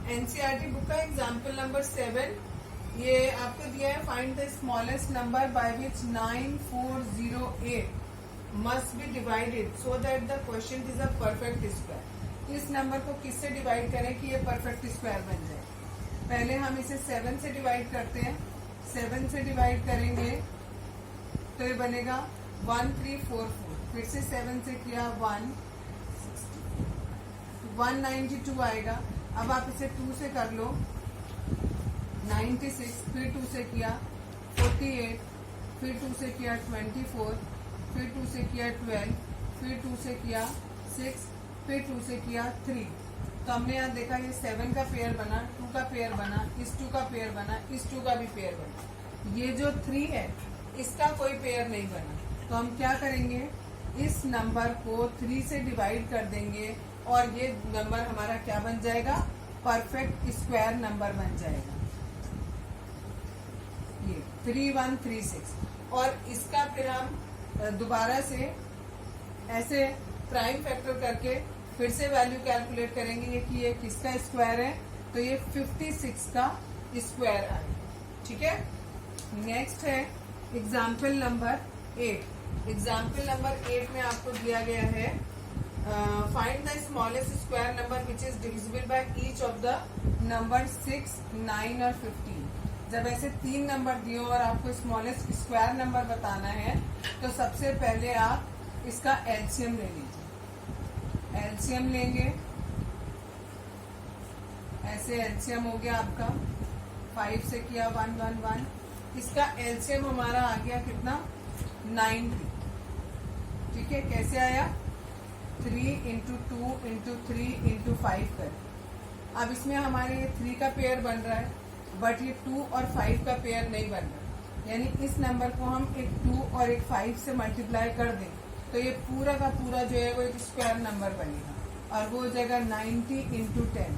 NCERT book का example number 7, ये आपको दिया है find the smallest number by which 9408 must be divided so that the question is a perfect square. इस number को किससे डिवाइड करें कि ये परफेक्ट स्क्वायर बन जाए। पहले हम इसे 7 से डिवाइड करते हैं। 7 से डिवाइड करेंगे तो ये बनेगा 1344। फिर से 7 से किया 192 आएगा। अब आप इसे 2 से कर लो 96, फिर 2 से किया 48, फिर 2 से किया 24, फिर 2 से किया 12, फिर 2 से किया 6, फिर 2 से किया 3। तो हमने यहाँ देखा ये 7 का पेयर बना, 2 का पेयर बना, इस 2 का पेयर बना, इस 2 का भी पेयर बना। ये जो 3 है इसका कोई पेयर नहीं बना। तो हम क्या करेंगे, इस नंबर को 3 से डिवाइड कर देंगे और ये नंबर हमारा क्या बन जाएगा, परफेक्ट स्क्वायर नंबर बन जाएगा। ये 3136। और इसका फिर हम दोबारा से ऐसे प्राइम फैक्टर करके फिर से वैल्यू कैलकुलेट करेंगे कि ये किसका स्क्वायर है। तो ये 56 का स्क्वायर आएगा। ठीक है। नेक्स्ट है एग्जाम्पल नंबर 8। एग्जाम्पल नंबर 8 में आपको दिया गया है find the smallest square number which is divisible by each of the number 6, 9 और 15। जब ऐसे 3 नंबर दिए और आपको स्मॉलेस्ट स्क्वायर नंबर बताना है तो सबसे पहले आप इसका एलसीएम ले लीजिए। एलसीएम लेंगे, ऐसे एलसीएम हो गया आपका 5 से किया 111। इसका एलसीएम हमारा आ गया कितना, 90। ठीक है। कैसे आया, 3 इंटू 2 इंटू 3 इंटू 5 कर। अब इसमें हमारे ये 3 का पेयर बन रहा है बट ये 2 और 5 का पेयर नहीं बन रहा। यानी इस नंबर को हम एक 2 और एक 5 से मल्टीप्लाई कर दें तो ये पूरा का पूरा जो है वो एक स्क्वायर नंबर बनेगा और वो हो जाएगा 90 इंटू 10।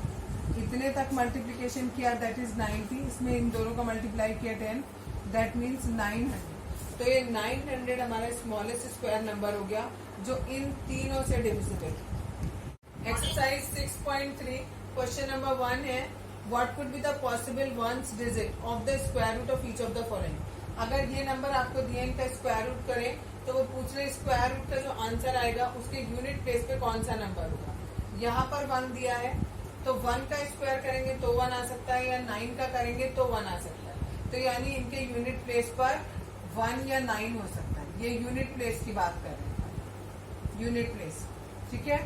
इतने तक मल्टीप्लीकेशन किया दैट इज 90। इसमें इन दोनों का मल्टीप्लाई किया 10, दैट मीन्स 900। तो ये 900 हमारा स्मॉलेस्ट स्क्वायर नंबर हो गया जो इन तीनों से डिविजिबल। एक्सरसाइज 6.3 क्वेश्चन नंबर 1 है what could be the possible ones digit of the square root of each of the following. अगर ये नंबर आपको दिए इनका स्क्वायर रूट करें तो वो पूछ रहे स्क्वायर रूट का जो आंसर आएगा उसके यूनिट प्लेस पे कौन सा नंबर होगा। यहाँ पर 1 दिया है तो 1 का स्क्वायर करेंगे तो 1 आ सकता है या 9 का करेंगे तो 1 आ सकता है। तो यानी इनके यूनिट प्लेस पर 1 या 9 हो सकता है। ये यूनिट प्लेस की बात कर रहे हैं, यूनिट प्लेस। ठीक है।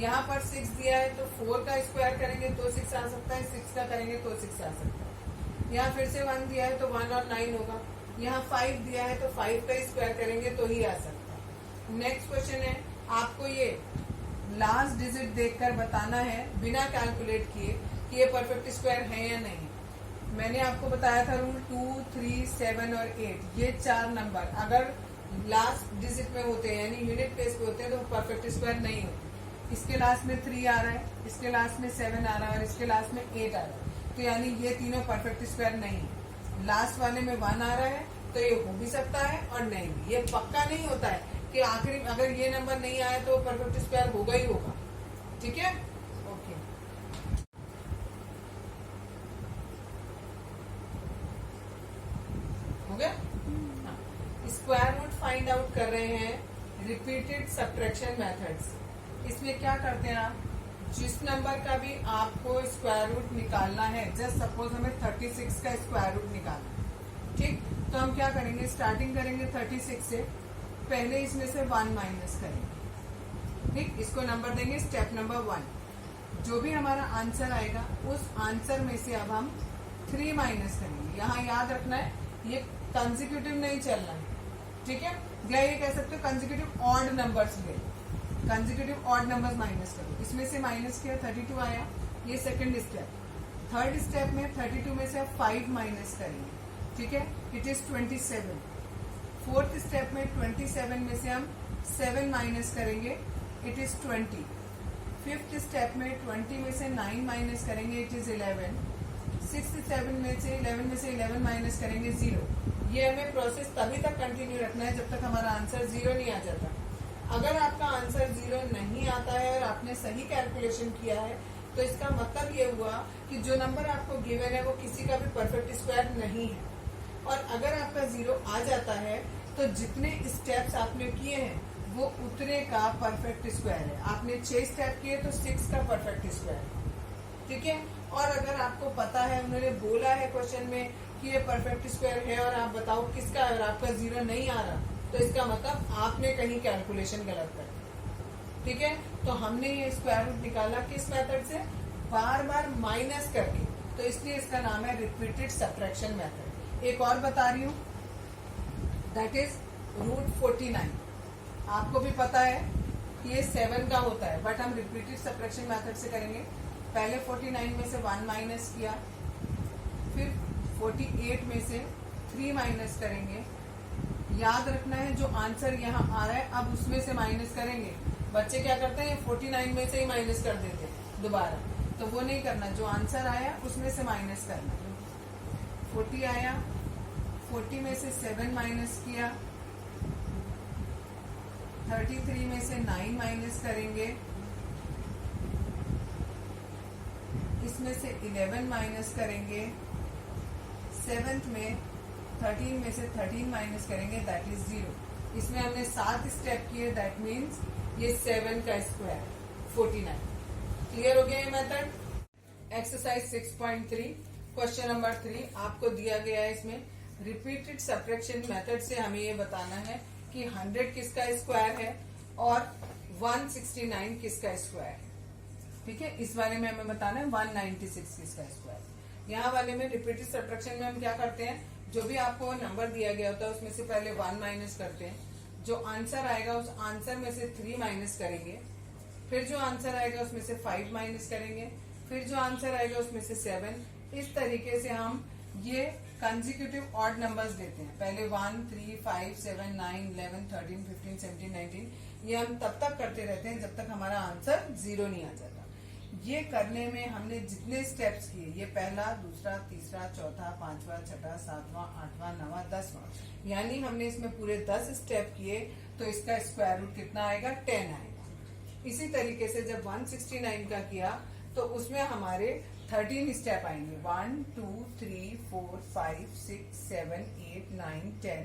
यहाँ पर 6 दिया है तो 4 का स्क्वायर करेंगे तो 6 आ सकता है, 6 का करेंगे तो 6 आ सकता है। यहाँ फिर से 1 दिया है तो 1 और 9 होगा। यहाँ 5 दिया है तो 5 का स्क्वायर करेंगे तो ही आ सकता है। नेक्स्ट क्वेश्चन है आपको ये लास्ट डिजिट देखकर बताना है बिना कैलकुलेट किए कि ये परफेक्ट स्क्वायर है या नहीं। मैंने आपको बताया था रूल 2, 3, 7 और 8। ये 4 नंबर अगर लास्ट डिजिट में होते हैं यानी यूनिट प्लेस पे होते हैं तो परफेक्ट स्क्वायर नहीं होते। इसके लास्ट में 3 आ रहा है, इसके लास्ट में 7 आ रहा है और इसके लास्ट में 8 आ रहा है। तो यानी ये तीनों परफेक्ट स्क्वायर नहीं है। लास्ट वाले में 1 आ रहा है तो ये हो भी सकता है और नहीं भी। ये पक्का नहीं होता है कि आखिरी अगर ये नंबर नहीं आया तो परफेक्ट स्क्वायर होगा ही होगा। ठीक है। ओके। हो गया। स्क्वायर रूट फाइंड आउट कर रहे हैं रिपीटेड सब्ट्रैक्शन मेथड्स। इसमें क्या करते हैं आप, जिस नंबर का भी आपको स्क्वायर रूट निकालना है, जस्ट सपोज हमें 36 का स्क्वायर रूट निकालना है। ठीक। तो हम क्या करेंगे, स्टार्टिंग करेंगे 36 से, पहले इसमें से 1 माइनस करेंगे। ठीक। इसको नंबर देंगे स्टेप नंबर 1। जो भी हमारा आंसर आएगा उस आंसर में से अब हम 3 माइनस करेंगे। यहाँ याद रखना है ये कंसेक्यूटिव नहीं चलना है। ठीक है। या ये कह सकते हो कंसेक्यूटिव ऑड नंबर्स ले, कंसेक्यूटिव ऑड नंबर्स माइनस करो। इसमें से माइनस किया 32 आया, ये सेकंड स्टेप। थर्ड स्टेप में 32 में से 5 माइनस करेंगे। ठीक है। It is 27। फोर्थ स्टेप में 27 में से हम 7 माइनस करेंगे, इट इज 20। फिफ्थ स्टेप में 20 में से 9 माइनस करेंगे, इट इज 11। सिक्स स्टेप में से 11 में से 11 माइनस करेंगे 0। ये हमें प्रोसेस तभी तक कंटिन्यू रखना है जब तक हमारा आंसर 0 नहीं आ जाता। अगर आपका आंसर 0 नहीं आता है और आपने सही कैलकुलेशन किया है तो इसका मतलब ये हुआ कि जो नंबर आपको गिवन है वो किसी का भी परफेक्ट स्क्वायर नहीं है। और अगर आपका 0 आ जाता है तो जितने स्टेप्स आपने किए हैं वो उतने का परफेक्ट स्क्वायर है। आपने 6 स्टेप किए तो 6 का परफेक्ट स्क्वायर है, ठीक है। और अगर आपको पता है, उन्होंने बोला है क्वेश्चन में कि ये परफेक्ट स्क्वायर है और आप बताओ किसका है और आपका 0 नहीं आ रहा, तो इसका मतलब आपने कहीं कैलकुलेशन गलत कर दी, ठीक है। तो हमने ये स्क्वायर रूट निकाला किस मेथड से? बार बार माइनस करके, तो इसलिए इसका नाम है रिपीटेड सब्ट्रैक्शन मेथड। एक और बता रही हूँ, दैट इज रूट 49। आपको भी पता है कि ये 7 का होता है, बट हम रिपीटेड सब्ट्रैक्शन मेथड से करेंगे। पहले 49 में से 1 माइनस किया, फिर 48 में से 3 माइनस करेंगे। याद रखना है जो आंसर यहाँ आ रहा है अब उसमें से माइनस करेंगे। बच्चे क्या करते हैं, 49 में से ही माइनस कर देते हैं दोबारा, तो वो नहीं करना। जो आंसर आया उसमें से माइनस करना। 40 आया, 40 में से 7 माइनस किया, 33 में से 9 माइनस करेंगे, इसमें से 11 माइनस करेंगे, 7th में 13 में से 13 माइनस करेंगे, दैट इज 0। इसमें हमने 7 स्टेप किए, दैट मीन्स ये 7 का स्क्वायर 49। क्लियर हो गया ये मेथड। एक्सरसाइज 6.3 क्वेश्चन नंबर 3 आपको दिया गया है। इसमें रिपीटेड सब्ट्रैक्शन मेथड से हमें ये बताना है कि 100 किसका स्क्वायर है और 169 किसका स्क्वायर है, ठीक है। इस वाले में हमें बताना है 196 किसका स्क्वायर। यहाँ वाले में रिपीटेड सब्ट्रैक्शन में हम क्या करते हैं, जो भी आपको नंबर दिया गया होता है उसमें से पहले 1 माइनस करते हैं, जो आंसर आएगा उस आंसर में से 3 माइनस करेंगे, फिर जो आंसर आएगा उसमें से 5 माइनस करेंगे, फिर जो आंसर आएगा उसमें से 7। इस तरीके से हम ये कंसेक्यूटिव ऑड नंबर्स देते हैं। पहले 1, 3, 5, 7, 9, 11, 13, 15, 17, 19 ये हम तब तक करते रहते हैं जब तक हमारा आंसर 0 नहीं आ जाता। ये करने में हमने जितने स्टेप्स किए, ये पहला, दूसरा, तीसरा, चौथा, 5वां, 6वां, 7वां, 8वां, 9वां, 10वां, यानी हमने इसमें पूरे 10 स्टेप किए, तो इसका स्क्वायर रूट कितना आएगा? 10 आएगा। इसी तरीके से जब 169 का किया तो उसमें हमारे 13 स्टेप आएंगे, 1, 2, 3, 4, 5, 6, 7, 8, 9, 10,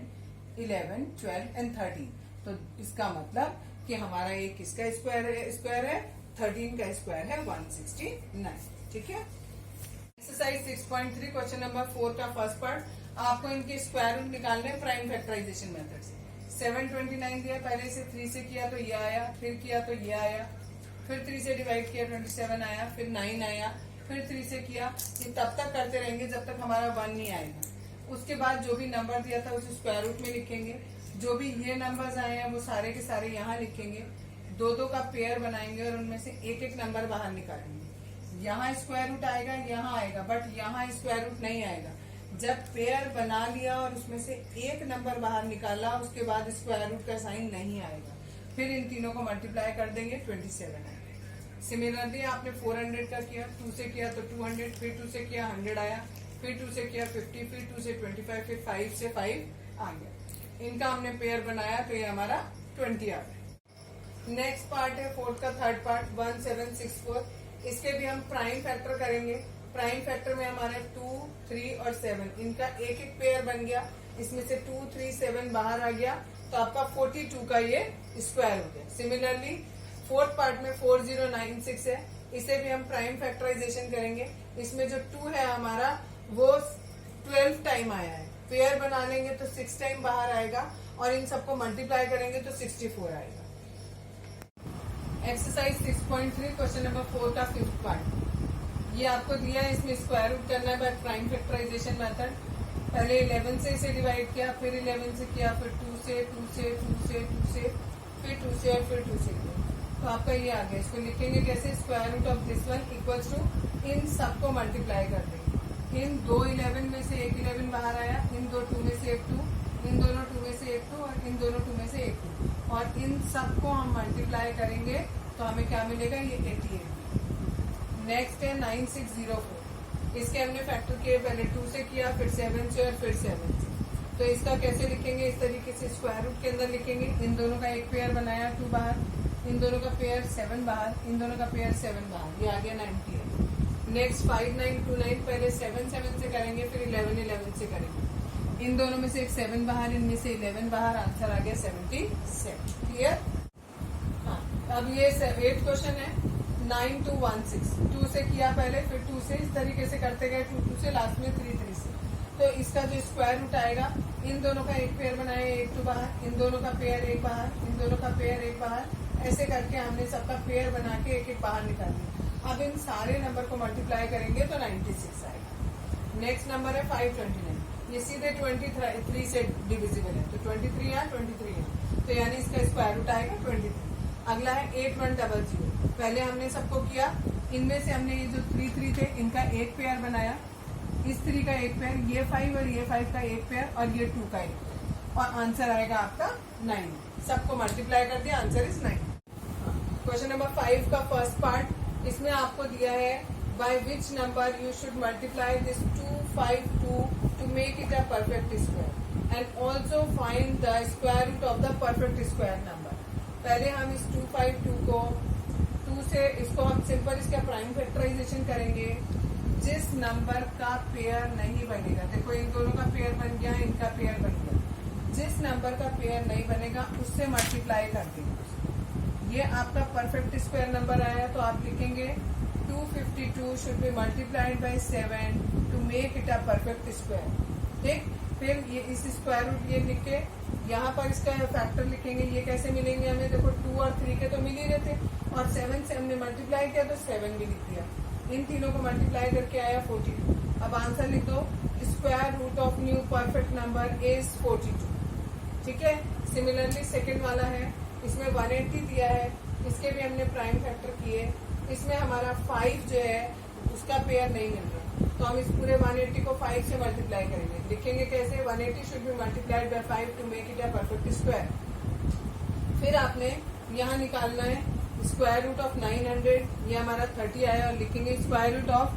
11, 12 एंड 13। तो इसका मतलब कि हमारा ये किसका स्क्वायर है 13 का स्क्वायर है 169, ठीक है। एक्सरसाइज 6.3 क्वेश्चन नंबर 4 का फर्स्ट पार्ट। आपको इनके स्क्वायर रूट निकालने हैं प्राइम फैक्टराइजेशन मेथड से। 729 दिया, पहले से 3 से किया तो ये आया, फिर किया तो ये आया, फिर 3 से डिवाइड किया 27 आया, फिर 9 आया, फिर 3 से किया। ये तब तक करते रहेंगे जब तक हमारा 1 नहीं आएगा। उसके बाद जो भी नंबर दिया था उसे स्क्वायर रूट में लिखेंगे। जो भी ये नंबर्स आए हैं वो सारे के सारे यहाँ लिखेंगे, 2-2 का पेयर बनाएंगे और उनमें से एक एक नंबर बाहर निकालेंगे। यहाँ स्क्वायर रूट आएगा, यहाँ आएगा, बट यहाँ स्क्वायर रूट नहीं आएगा। जब पेयर बना लिया और उसमें से एक नंबर बाहर निकाला, उसके बाद स्क्वायर रूट का साइन नहीं आएगा। फिर इन तीनों को मल्टीप्लाई कर देंगे, 27 आएगा। सिमिलरली आपने 400 का किया, 2 से किया तो 200, फिर 2 से किया 100 आया, फिर 2 से किया 50, फिर 2 से 25, फिर 5 से 5 आ गया। इनका हमने पेयर बनाया तो ये हमारा 20 आ गया। नेक्स्ट पार्ट है 4th का थर्ड पार्ट 1764। इसके भी हम प्राइम फैक्टर करेंगे। प्राइम फैक्टर में हमारे 2, 3 और 7 इनका एक एक पेयर बन गया। इसमें से 2, 3, 7 बाहर आ गया तो आपका 42 का ये स्क्वायर हो गया। सिमिलरली 4th पार्ट में 4096 है, इसे भी हम प्राइम फैक्टराइजेशन करेंगे। इसमें जो 2 है हमारा वो 12 टाइम आया है, पेयर बना लेंगे तो 6 टाइम बाहर आएगा और इन सबको मल्टीप्लाई करेंगे तो 64 आएगा। एक्सरसाइज 6.3 क्वेश्चन नंबर 4 का 5th पार्ट। ये आपको दिया है, इसमें स्क्वायर रूट करना है बाय प्राइम फैक्टराइजेशन मेथड। पहले 11 से इसे डिवाइड किया, फिर 11 से किया, फिर 2 से, 2 से, 2 से, 2 से, फिर 2 से और फिर 2 से किया। तो आपका ये आ गया। इसको लिखेंगे कैसे? Square root of this one equals to इन सबको मल्टीप्लाई कर देंगे। इन 2 11 में से एक 11 बाहर आया, इन 2 2 में से एक 2, इन दोनों 2 में से एक 2 और इन दोनों 2 में से एक 2, और इन सबको हम मल्टीप्लाई करेंगे तो हमें क्या मिलेगा? ये 88। नेक्स्ट है 9604। इसके हमने फैक्टर किए, पहले 2 से किया, फिर 7 से और फिर 7 से। तो इसका कैसे लिखेंगे? इस तरीके से स्क्वायर रूट के अंदर लिखेंगे। इन दोनों का एक पेयर बनाया 2 बाहर, इन दोनों का पेयर 7 बाहर, इन दोनों का पेयर 7 बाहर, ये आ गया 98। नेक्स्ट 5 9 2 9, पहले 7 7 से करेंगे, फिर 11 11 से करेंगे। इन दोनों में से एक 7 बाहर, इनमें से 11 बाहर, आंसर आ गया 77। क्लियर? हाँ, अब ये 8th क्वेश्चन है। 9 2 1 6, 2 से किया पहले, फिर 2 से, इस तरीके से करते गए 2 2 से, लास्ट में 3 3 से। तो इसका जो स्क्वायर रूट आएगा, इन दोनों का एक पेयर बनाए, एक 2 बाहर, इन दोनों का पेयर एक बाहर, इन दोनों का पेयर एक बाहर, ऐसे करके हमने सबका पेयर बना के एक एक बाहर निकाल दिया। अब इन सारे नंबर को मल्टीप्लाई करेंगे तो 96 आएगा। नेक्स्ट नंबर है 529, ये सीधे 23 से डिविजिबल है, तो 23 यहाँ 23 यहाँ, तो यानी इसका स्क्वायर रूट आएगा 23। अगला है 8100, पहले हमने सबको किया, इनमें से हमने ये जो 3 3 थे इनका एक पेयर बनाया, इस 3 का एक पेयर, ये 5 और ये 5 का एक पेयर, और ये 2 का एक पेयर, और आंसर आएगा आपका 9। सबको मल्टीप्लाई कर दिया, आंसर इज 9। क्वेश्चन नंबर 5 का फर्स्ट पार्ट, इसमें आपको दिया है by which number you should multiply this 252 to make it a perfect square and also find the square root of the perfect square number. पहले हम इस 252 को 2 से, इसको हम सिंपल इसका प्राइम फैक्टराइजेशन करेंगे। जिस नंबर का पेयर नहीं बनेगा, देखो इन दोनों का पेयर बन गया, इनका पेयर बन गया, जिस नंबर का पेयर नहीं बनेगा उससे मल्टीप्लाई कर देंगे। ये आपका परफेक्ट स्क्वायर नंबर आया, तो आप लिखेंगे 252 should be multiplied by 7 to make it a perfect square. ठीक, फिर ये इस स्क्वायर रूट ये लिख के यहाँ पर इसका फैक्टर लिखेंगे। ये कैसे मिलेंगे हमें, देखो 2 और 3 के तो मिल ही रहे थे, और 7 से हमने मल्टीप्लाई किया तो 7 भी लिख दिया। इन तीनों को मल्टीप्लाई करके आया 42। अब आंसर लिख दो, square root of new perfect number is 42। ठीक है, सिमिलरली सेकंड वाला है, इसमें 180 दिया है, इसके भी हमने प्राइम फैक्टर किए। इसमें हमारा 5 जो है उसका पेयर नहीं मिल रहा, तो हम इस पूरे 180 को 5 से मल्टीप्लाई करेंगे। लिखेंगे कैसे, 180 should be multiplied by 5 to make it a perfect square. फिर आपने यहाँ निकालना है स्क्वायर रूट ऑफ 900, ये हमारा 30 आया, और लिखेंगे square root of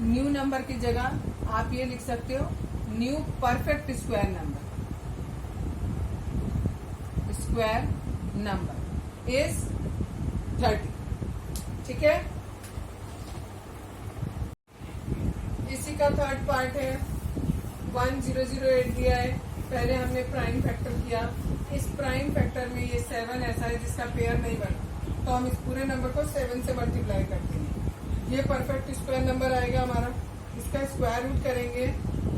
new number की जगह आप ये लिख सकते हो new perfect square number. Square number is 30। ठीक है, इसी का थर्ड पार्ट है। 1008 दिया है, पहले हमने प्राइम फैक्टर किया। इस प्राइम फैक्टर में ये 7 ऐसा है जिसका पेयर नहीं बना, तो हम इस पूरे नंबर को 7 से मल्टीप्लाई करते हैं। ये परफेक्ट स्क्वायर नंबर आएगा हमारा, इसका स्क्वायर रूट करेंगे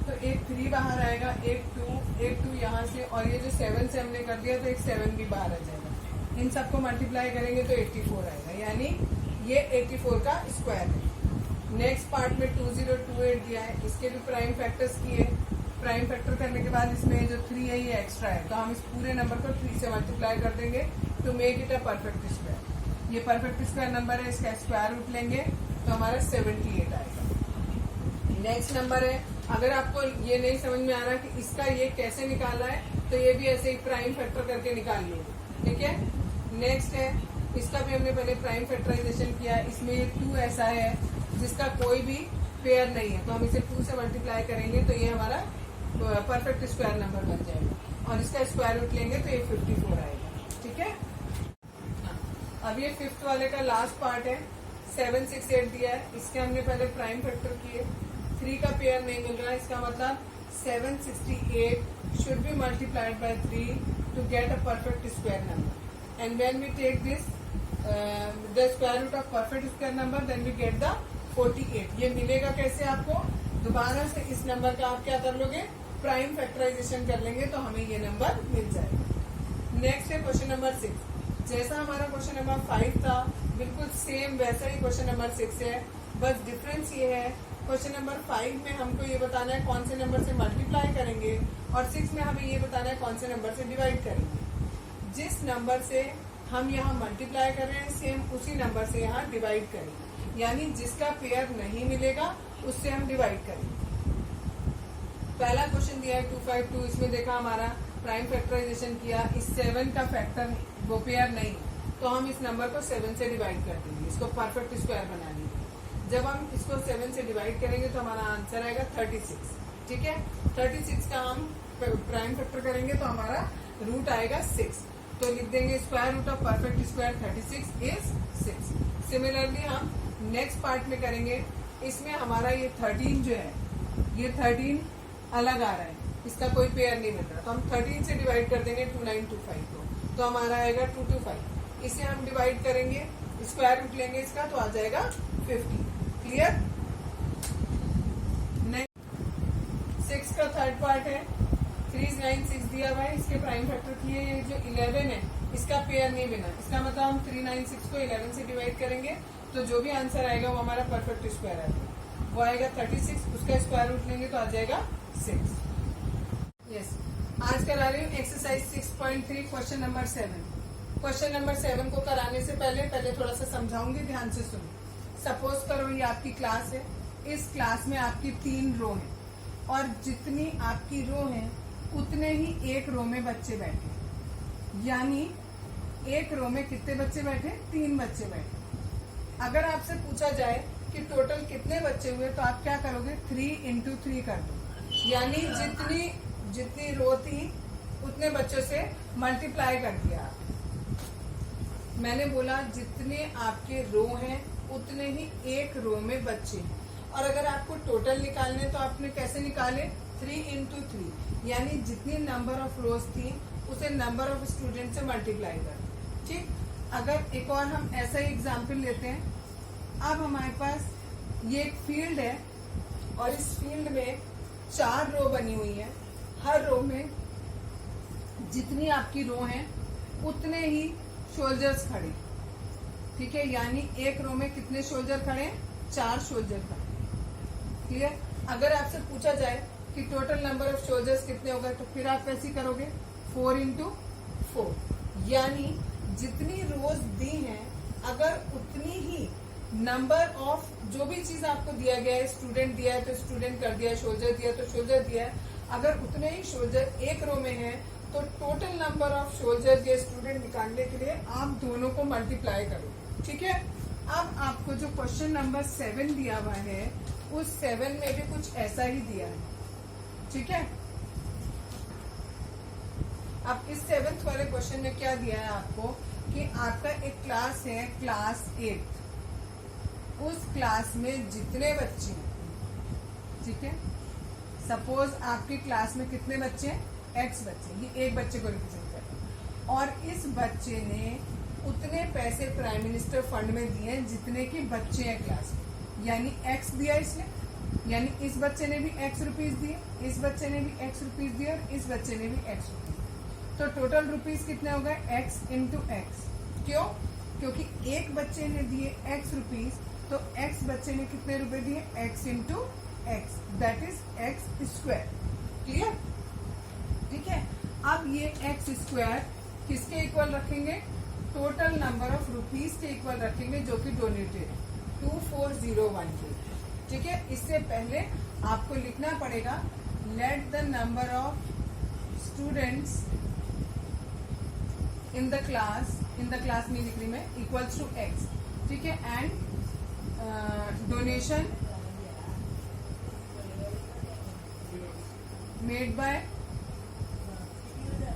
तो एक 3 बाहर आएगा, एक 2 यहाँ से, और ये जो 7 से हमने कर दिया तो एक 7 भी बाहर आ जाएगा। इन सबको मल्टीप्लाई करेंगे तो 84 आएगा, यानी ये 84 का स्क्वायर है। नेक्स्ट पार्ट में 2028 दिया है, इसके भी प्राइम फैक्टर्स किए। प्राइम फैक्टर करने के बाद इसमें जो 3 है ये एक्स्ट्रा है, तो हम इस पूरे नंबर को 3 से मल्टीप्लाई कर देंगे to make it a perfect square. ये परफेक्ट स्क्वायर नंबर है, इसका स्क्वायर रूट लेंगे तो हमारा 78 आएगा। नेक्स्ट नंबर है, अगर आपको ये नहीं समझ में आ रहा कि इसका ये कैसे निकालना है, तो ये भी ऐसे ही प्राइम फैक्टर करके निकाल लो। ठीक है, नेक्स्ट है, इसका भी हमने पहले प्राइम फैक्टराइजेशन किया। इसमें ये 2 ऐसा है जिसका कोई भी पेयर नहीं है, तो हम इसे 2 से मल्टीप्लाई करेंगे तो ये हमारा परफेक्ट स्क्वायर नंबर बन जाएगा, और इसका स्क्वायर रूट लेंगे तो ये 54 आएगा। ठीक है, अब ये 5th वाले का लास्ट पार्ट है। 768 दिया है, इसके हमने पहले प्राइम फैक्टर किए। 3 का पेयर नहीं मिल रहा है, इसका मतलब 768 should be multiplied by 3 to get a perfect square number, and when we take this the square root of perfect square number then we get the 48। ये मिलेगा कैसे आपको, दोबारा से इस नंबर का आप क्या कर लोगे, प्राइम फैक्टराइजेशन कर लेंगे तो हमें ये नंबर मिल जाएगा। नेक्स्ट है क्वेश्चन नंबर 6। जैसा हमारा क्वेश्चन नंबर 5 था, बिल्कुल सेम वैसा ही क्वेश्चन नंबर 6 है, बस डिफरेंस ये है क्वेश्चन नंबर 5 में हमको ये बताना है कौन से नंबर से मल्टीप्लाई करेंगे, और 6 में हमें ये बताना है कौन से नंबर से डिवाइड करेंगे। जिस नंबर से हम यहाँ मल्टीप्लाई कर रहे हैं सेम उसी नंबर से यहाँ डिवाइड करेंगे, यानी जिसका पेयर नहीं मिलेगा उससे हम डिवाइड करेंगे। पहला क्वेश्चन दिया है 252, इसमें देखा हमारा प्राइम फैक्टराइजेशन किया, इस 7 का फैक्टर वो पेयर नहीं, तो हम इस नंबर को 7 से डिवाइड कर देंगे, इसको परफेक्ट स्क्वायर बना लेंगे। जब हम इसको 7 से डिवाइड करेंगे तो हमारा आंसर आएगा 36। ठीक है, 36 का हम प्राइम फैक्टर करेंगे तो हमारा रूट आएगा 6। तो लिख देंगे square root of perfect square 36 is 6। Similarly हम नेक्स्ट पार्ट में करेंगे। इसमें हमारा ये 13 जो है, ये 13 अलग आ रहा है, इसका कोई पेयर नहीं मिल रहा, तो हम 13 से डिवाइड कर देंगे 2925 को, तो हमारा आएगा 225। इसे हम डिवाइड करेंगे, स्क्वायर रूट लेंगे इसका, तो आ जाएगा 50। क्लियर? नेक्स्ट 6 का थर्ड पार्ट है। 396 दिया हुआ है, इसके प्राइम फैक्टर किए, ये जो 11 है इसका पेयर नहीं बना, इसका मतलब हम 396 को 11 से डिवाइड करेंगे, तो जो भी आंसर आएगा वो हमारा परफेक्ट स्क्वायर आएगा, वो आएगा 36, उसका स्क्वायर रूट लेंगे तो आ जाएगा 6। यस, आज करा रही हूँ exercise 6.3 question number 7। Question number 7 को कराने से पहले थोड़ा सा समझाऊंगी, ध्यान से सुनो। सपोज करो ये आपकी क्लास है, इस क्लास में आपकी 3 रो है, और जितनी आपकी रो है उतने ही एक रो में बच्चे बैठे, यानी एक रो में कितने बच्चे बैठे? 3 बच्चे बैठे। अगर आपसे पूछा जाए कि टोटल कितने बच्चे हुए, तो आप क्या करोगे? 3 इंटू 3 कर दो, यानी जितनी रो थी उतने बच्चों से मल्टीप्लाई कर दिया। मैंने बोला जितने आपके रो हैं उतने ही एक रो में बच्चे, और अगर आपको टोटल निकालने तो आपने कैसे निकाले? 3 इंटू 3, यानी जितनी नंबर ऑफ रोज थी उसे नंबर ऑफ स्टूडेंट से मल्टीप्लाई कर। ठीक, अगर एक और हम ऐसा ही एग्जाम्पल लेते हैं। अब हमारे पास ये एक फील्ड है, और इस फील्ड में 4 रो बनी हुई है, हर रो में जितनी आपकी रो हैं उतने ही सोल्जर्स खड़े। ठीक है, यानी एक रो में कितने सोल्जर खड़े? 4 सोल्जर खड़े। क्लियर? अगर आपसे पूछा जाए कि टोटल नंबर ऑफ सोल्जर्स कितने हो गए, तो फिर आप कैसे करोगे? 4 इंटू 4, यानी जितनी रोज दी हैं अगर उतनी ही नंबर ऑफ जो भी चीज आपको दिया गया है, स्टूडेंट दिया है तो स्टूडेंट कर दिया है, सोल्जर दिया है तो सोल्जर दिया है, अगर उतने ही सोल्जर एक रो में है तो टोटल नंबर ऑफ सोल्जर या स्टूडेंट निकालने के लिए आप दोनों को मल्टीप्लाई करो। ठीक है, अब आपको जो क्वेश्चन नंबर 7 दिया हुआ है उस 7 में भी कुछ ऐसा ही दिया है। ठीक है, अब इस 7th वाले क्वेश्चन में क्या दिया है आपको कि आपका एक क्लास है, क्लास 8, उस क्लास में जितने बच्चे हैं, ठीक है, सपोज आपकी क्लास में कितने बच्चे हैं? X बच्चे, ये एक बच्चे को रिप्रेजेंट करते हैं, और इस बच्चे ने उतने पैसे प्राइम मिनिस्टर फंड में दिए हैं जितने की बच्चे हैं क्लास में, यानी X दिया इसने, यानी इस बच्चे ने भी X रुपीज दिए, इस बच्चे ने भी X रुपीज दिए, और इस बच्चे ने भी X रुपीज, तो टोटल रुपीज कितने हो गए? X into x. क्यों? क्योंकि एक बच्चे ने दिए X रुपीज, तो X बच्चे ने कितने रुपए दिए? X into x, that is X square. Clear? ठीक है, अब ये X स्क्वायर किसके इक्वल रखेंगे? टोटल नंबर ऑफ रुपीज के इक्वल रखेंगे जो कि डोनेटेड 2401 के। ठीक है, इससे पहले आपको लिखना पड़ेगा let the number of students in the class में लिख रही मैं, इक्वल्स टू X। ठीक है, and donation made by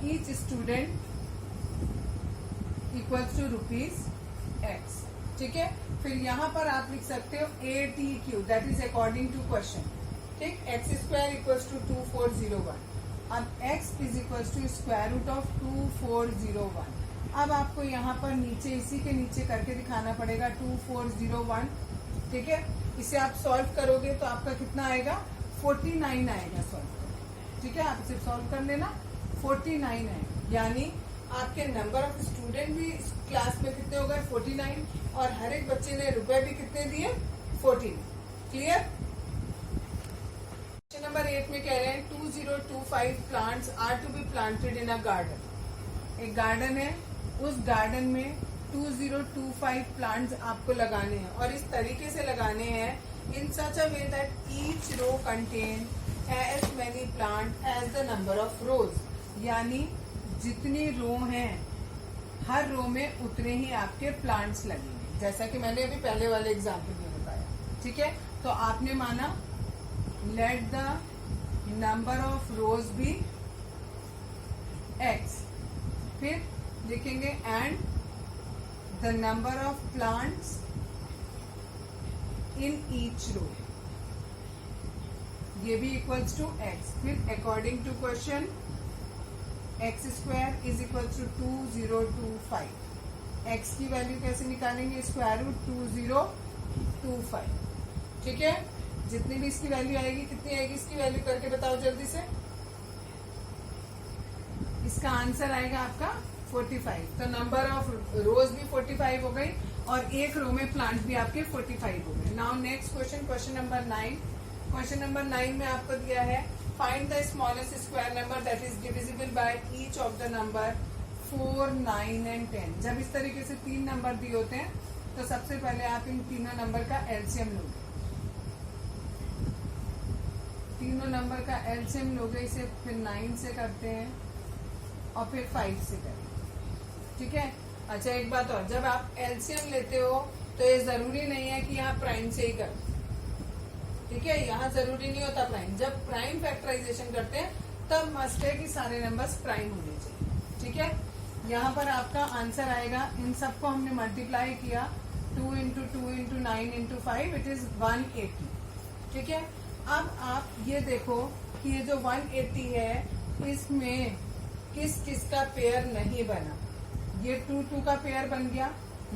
each student equals to ₹X। ठीक है, फिर यहाँ पर आप लिख सकते हो ATQ, that is according to question. ठीक, X स्क्वायर इक्वल्स टू 2401। अब X is equals to square root of 2401। अब आपको यहाँ पर नीचे इसी के नीचे करके दिखाना पड़ेगा 2401। ठीक है, इसे आप सॉल्व करोगे तो आपका कितना आएगा? 49 आएगा सॉल्व। ठीक है, आप इसे सॉल्व कर लेना, 49 है, यानी आपके नंबर ऑफ स्टूडेंट भी क्लास में कितने हो गए? 49, और हर एक बच्चे ने रुपए भी कितने दिए? 14। क्लियर? क्वेश्चन नंबर 8 में कह रहे हैं 2025 plants are to be planted in a garden. एक गार्डन है, उस गार्डन में 2025 प्लांट्स आपको लगाने हैं, और इस तरीके से लगाने हैं in such a way that each row contain as many plant as the number of rows, यानी जितनी रो हैं हर रो में उतने ही आपके प्लांट्स लगेंगे, जैसा कि मैंने अभी पहले वाले एग्जाम्पल में बताया। ठीक है, तो आपने माना let the number of rows be X, फिर लिखेंगे and the number of plants in each row, ये भी इक्वल्स टू एक्स। फिर according to question X square is equals to 2025। एक्स की वैल्यू कैसे निकालेंगे, स्क्वायर रूट 2025। ठीक है, जितनी भी इसकी वैल्यू आएगी, कितनी आएगी इसकी वैल्यू करके बताओ जल्दी से। इसका आंसर आएगा आपका 45। तो नंबर ऑफ रोज भी 45 हो गई और एक रो में प्लांट भी आपके 45 हो गए। Now next question, question number 9। Question number 9 में आपको दिया है find the smallest square number that is divisible by each of the number 4, 9 and 10। जब इस तरीके से 3 नंबर दिए होते हैं तो सबसे पहले आप इन तीनों नंबर का एलसीएम लोगे। तीनों नंबर का एलसीएम लोगे, इसे फिर 9 से करते हैं और फिर 5 से करें। ठीक है। अच्छा एक बात और, जब आप एलसीएम लेते हो तो ये जरूरी नहीं है कि यहाँ प्राइम से ही करो। ठीक है, यहाँ जरूरी नहीं होता प्राइम। जब प्राइम फैक्टराइजेशन करते हैं तब मस्ट है कि सारे नंबर्स प्राइम होने चाहिए। ठीक है, यहाँ पर आपका आंसर आएगा, इन सबको हमने मल्टीप्लाई किया 2 into 2 into 9 into 5, it is 180। ठीक है, अब आप ये देखो कि ये जो 180 है इसमें किस किस का पेयर नहीं बना। ये 2 2 का पेयर बन गया,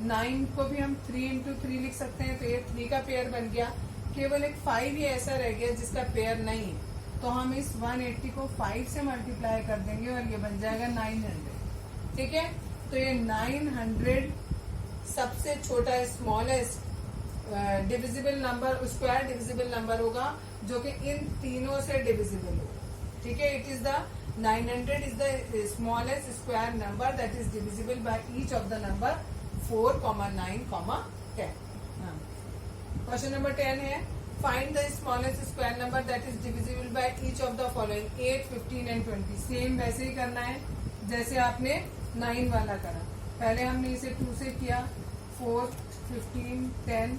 9 को भी हम 3 इंटू 3 लिख सकते हैं तो ये 3 का पेयर बन गया। केवल एक 5 ये ऐसा रह गया जिसका पेयर नहीं है, तो हम इस 180 को 5 से मल्टीप्लाई कर देंगे और ये बन जाएगा 900। ठीक है, तो ये 900 सबसे छोटा smallest divisible number, square divisible number होगा जो कि इन तीनों से डिविजिबल होगा। ठीक है, it is the 900 is the smallest square number that is divisible by each of the number 4, 9, 10. Question number 10 है find the smallest square number that is divisible by each of the following 8, 15 and 20. Same वैसे ही करना है जैसे आपने 9 वाला करा। पहले हमने इसे 2 से किया, 4, 15, 10,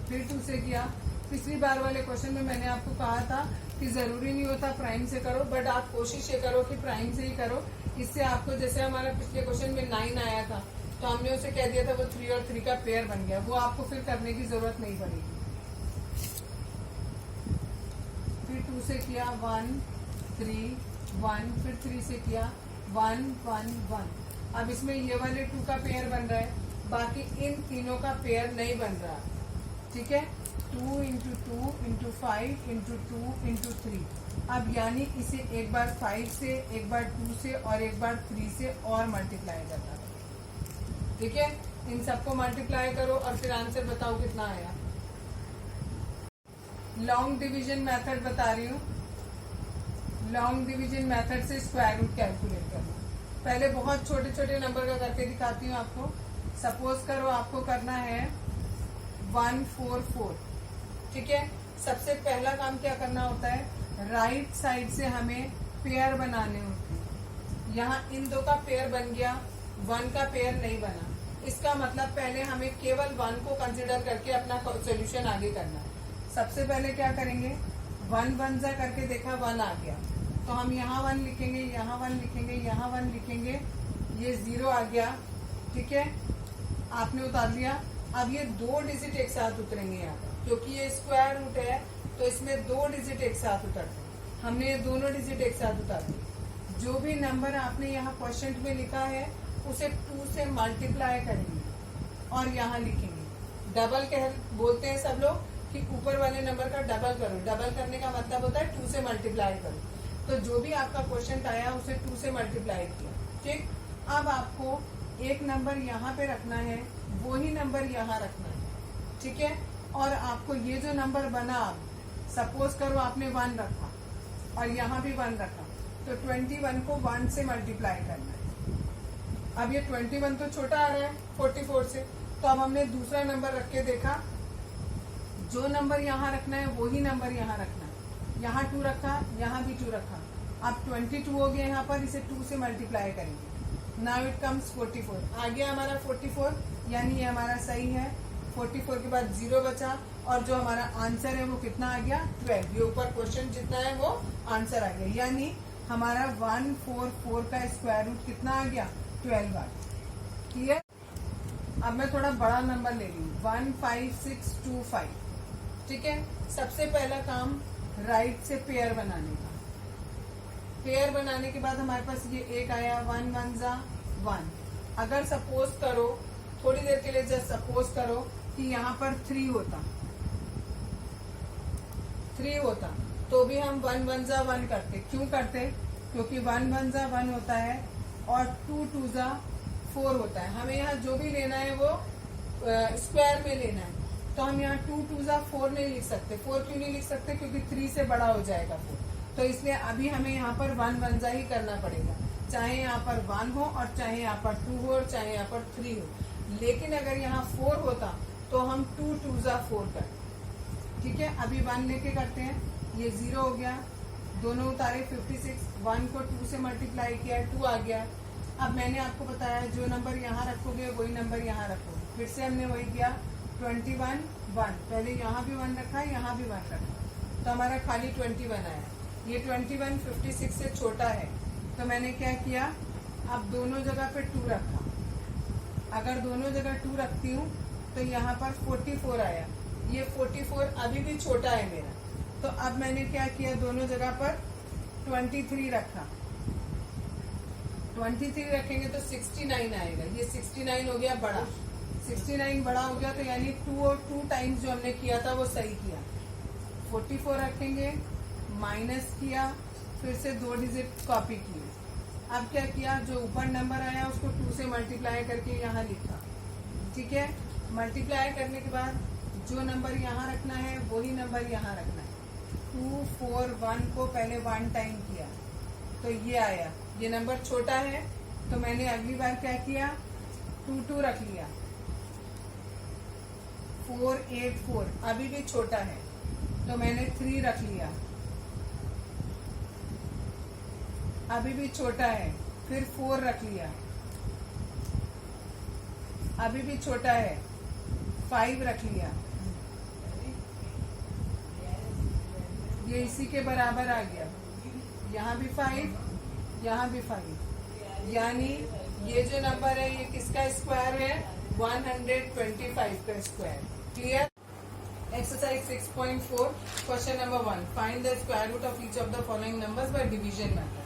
फिर 2 से किया। पिछली बार वाले क्वेश्चन में मैंने आपको कहा था कि जरूरी नहीं होता प्राइम से करो, बट आप कोशिश ये करो कि प्राइम से ही करो। इससे आपको, जैसे हमारा पिछले क्वेश्चन में 9 आया था तो हमने उसे कह दिया था वो 3 और 3 का पेयर बन गया, वो आपको फिर करने की जरूरत नहीं पड़ेगी। फिर 2 से किया 1, 3, 1, फिर 3 से किया 1, 1, 1। अब इसमें ये वाले 2 का पेयर बन रहा है, बाकी इन तीनों का पेयर नहीं बन रहा। ठीक है, 2 इंटू 2 इंटू 5 इंटू 2 इंटू 3। अब यानी इसे एक बार 5 से, एक बार 2 से और एक बार 3 से और मल्टीप्लाई करना है। ठीक है, इन सबको मल्टीप्लाई करो और फिर आंसर बताओ कितना आया। लॉन्ग डिवीजन मेथड बता रही हूँ। लॉन्ग डिवीजन मेथड से स्क्वायर रूट कैलकुलेट करना। पहले बहुत छोटे छोटे नंबर का करके दिखाती हूँ आपको। सपोज करो आपको करना है 144। ठीक है, सबसे पहला काम क्या करना होता है, राइट साइड से हमें पेयर बनाने होते हैं। यहाँ इन 2 का पेयर बन गया, 1 का पेयर नहीं बना। इसका मतलब पहले हमें केवल 1 को कंसिडर करके अपना सोल्यूशन आगे करना है। सबसे पहले क्या करेंगे, 1 1 जा करके देखा 1 आ गया, तो हम यहाँ 1 लिखेंगे, यहाँ 1 लिखेंगे, यहाँ 1 लिखेंगे, ये 0 आ गया। ठीक है, आपने उतार लिया। अब ये 2 डिजिट एक साथ उतरेंगे यहाँ पर, क्योंकि ये स्क्वायर रूट है तो इसमें 2 डिजिट एक साथ उतरते हैं। हमने ये दोनों डिजिट एक साथ उतार दिए। जो भी नंबर आपने यहाँ क्वेश्चन में लिखा है उसे 2 से मल्टीप्लाई करेंगे और यहाँ लिखेंगे। डबल बोलते हैं सब लोग कि ऊपर वाले नंबर का डबल करो। डबल करने का मतलब होता है 2 से मल्टीप्लाई करो। तो जो भी आपका क्वेश्चन आया उसे 2 से मल्टीप्लाई किया। ठीक, अब आपको एक नंबर यहाँ पे रखना है, वही नंबर यहाँ रखना है। ठीक है, और आपको ये जो नंबर बना, सपोज करो आपने 1 रखा और यहाँ भी 1 रखा, तो 21 को 1 से मल्टीप्लाई करना है। अब ये 21 तो छोटा आ रहा है 44 से, तो अब हमने दूसरा नंबर रख के देखा, जो नंबर यहाँ रखना है वही नंबर यहाँ रखना है। यहाँ 2 रखा, यहाँ भी 2 रखा, अब 22 हो गया। यहाँ पर इसे 2 से मल्टीप्लाई करेंगे। Now it comes 44। आ गया हमारा 44, यानी ये हमारा सही है। 44 के बाद 0 बचा और जो हमारा आंसर है वो कितना आ गया, 12। ये ऊपर क्वेश्चन जितना है वो आंसर आ गया, यानी हमारा 144 का स्क्वायर रूट कितना आ गया, 12 आ गया। क्लियर। अब मैं थोड़ा बड़ा नंबर ले रही हूँ 15625। ठीक है, सबसे पहला काम राइट से पेयर बनाने का। पेयर बनाने के बाद हमारे पास ये एक आया 1 1 जा 1। अगर सपोज करो, थोड़ी देर के लिए जस्ट सपोज करो कि यहाँ पर 3 होता तो भी हम 1 1 जा 1 करते। क्यों करते? क्योंकि 1 1 जा 1 होता है और 2 2 जा 4 होता है। हमें यहाँ जो भी लेना है वो स्क्वायर में लेना है, तो हम यहाँ 2 2 जा 4 नहीं लिख सकते। 4 क्यों नहीं लिख सकते? क्योंकि 3 से बड़ा हो जाएगा 4, तो इसलिए अभी हमें यहाँ पर 1 1 जा ही करना पड़ेगा, चाहे यहाँ पर 1 हो और चाहे यहाँ पर 2 हो और चाहे यहाँ पर 3 हो। लेकिन अगर यहाँ 4 होता तो हम 2 2 जा 4 करते। ठीक है, अभी 1 लेके करते हैं। ये 0 हो गया, दोनों उतारे 56, 1 को 2 से मल्टीप्लाई किया 2 आ गया। अब मैंने आपको बताया जो नंबर यहाँ रखोगे वही नंबर यहाँ रखोगे। फिर से हमने वही किया 21 1, पहले यहाँ भी 1 रखा, यहाँ भी 1 रखा, तो हमारा खाली 21 आया। ये 21 56 से छोटा है, तो मैंने क्या किया, अब दोनों जगह पे 2 रखा। अगर दोनों जगह 2 रखती हूँ तो यहाँ पर 44 आया। ये 44 अभी भी छोटा है मेरा, तो अब मैंने क्या किया, दोनों जगह पर 23 रखा। 23 रखेंगे तो 69 आएगा। ये 69 हो गया बड़ा। 69 बड़ा हो गया तो यानी 2 और 2 टाइम्स जो हमने किया था वो सही किया। 44 रखेंगे, माइनस किया, फिर से 2 डिजिट कॉपी किए। अब क्या किया, जो ऊपर नंबर आया उसको 2 से मल्टीप्लाई करके यहाँ लिखा। ठीक है, मल्टीप्लाई करने के बाद जो नंबर यहाँ रखना है वही नंबर यहाँ रखना है। 2 4 1 को पहले 1 टाइम किया तो ये आया। ये नंबर छोटा है तो मैंने अगली बार क्या किया, 2 2 रख लिया। 4 8 4 अभी भी छोटा है तो मैंने 3 रख लिया, अभी भी छोटा है। फिर 4 रख लिया, अभी भी छोटा है। 5 रख लिया, ये इसी के बराबर आ गया। यहाँ भी 5, यहाँ भी 5, यानी ये जो नंबर है ये किसका स्क्वायर है, 125 का square. Clear. Exercise 6.4 question number 1, find the square root of each of the following numbers by division method.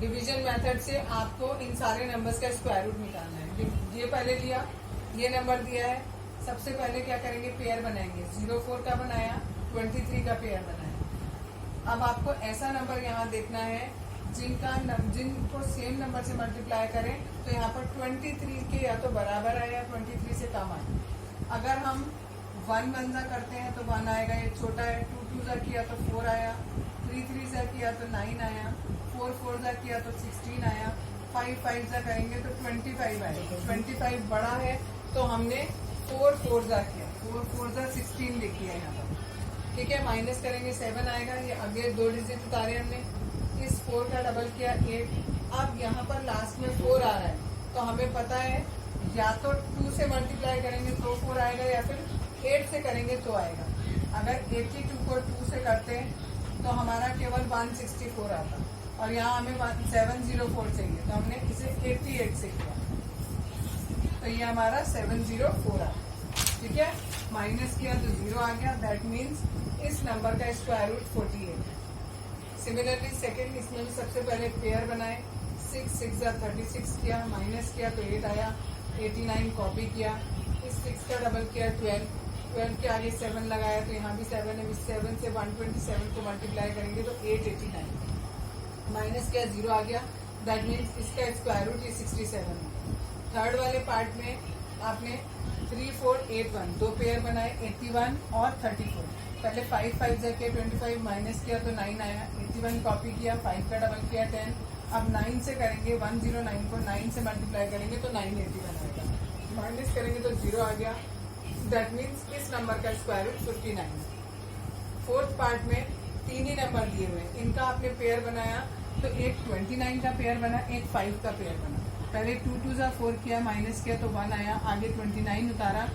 Division method से आपको इन सारे नंबर्स का स्क्वायर रूट निकालना है। ये पहले लिया, ये नंबर दिया है, सबसे पहले क्या करेंगे, पेयर बनाएंगे। 04 का बनाया, 23 का पेयर बनाया। अब आपको ऐसा नंबर यहाँ देखना है जिनको सेम नंबर से मल्टीप्लाई करें तो यहाँ पर 23 के या तो बराबर आए या 23 से कम आए। अगर हम 1 1 जा करते हैं तो 1 आएगा, ये छोटा है। 2 2 जा किया तो 4 आया, 3 3 जा किया तो 9 आया, 4 4 जा किया तो 16 आया, 5 5 जा करेंगे तो 25 आएगा। 25 बड़ा है तो हमने 4 4 जा किया, 4 4 जा 16 लिख दिया यहाँ पर। ठीक है, माइनस करेंगे 7 आएगा। ये आगे 2 डिजिट उतारे हमने, इस 4 का डबल किया 8। अब यहाँ पर लास्ट में 4 आ रहा है तो हमें पता है या तो 2 से मल्टीप्लाई करेंगे तो 4 आएगा या फिर 8 से करेंगे तो आएगा। अगर 82 को 2 से करते हैं तो हमारा केवल 164 आता, और यहाँ हमें 704 चाहिए तो हमने इसे 88 से किया तो ये हमारा 704 आ। ठीक है, माइनस किया तो 0 आ गया। दैट मीन्स इस नंबर का स्क्वायर रूट 48 है। सिमिलरली सेकेंड, इसमें भी सबसे पहले पेयर बनाए। 6 6 जा 36 किया, माइनस किया तो 8 आया। 89 कॉपी किया, इस 6 का डबल किया 12, 12 के आगे 7 लगाया तो यहाँ भी 7 है। 7 से 127 को मल्टीप्लाई करेंगे तो 889, माइनस किया 0 आ गया। दैट मीन्स इसका स्क्वायर रूट ये 67 है। थर्ड वाले पार्ट में आपने 3 4 8 1 दो पेयर बनाए, 81 और 34। पहले 5 5 जाके 25 माइनस किया तो 9 आया। 81 कॉपी किया, 5 का डबल किया 10। अब 9 से करेंगे, 109 को 9 से मल्टीप्लाई करेंगे तो 981 आएगा। माइनस करेंगे तो 0 आ गया। दैट मीन्स इस नंबर का स्क्वायर रूट 59। फोर्थ पार्ट में 3 ही नंबर दिए हुए हैं, इनका आपने पेयर बनाया तो एक 29 का पेयर बना, एक 5 का पेयर बना। पहले 2 2 जा 4 किया, माइनस किया तो 1 आया। आगे 29 उतारा,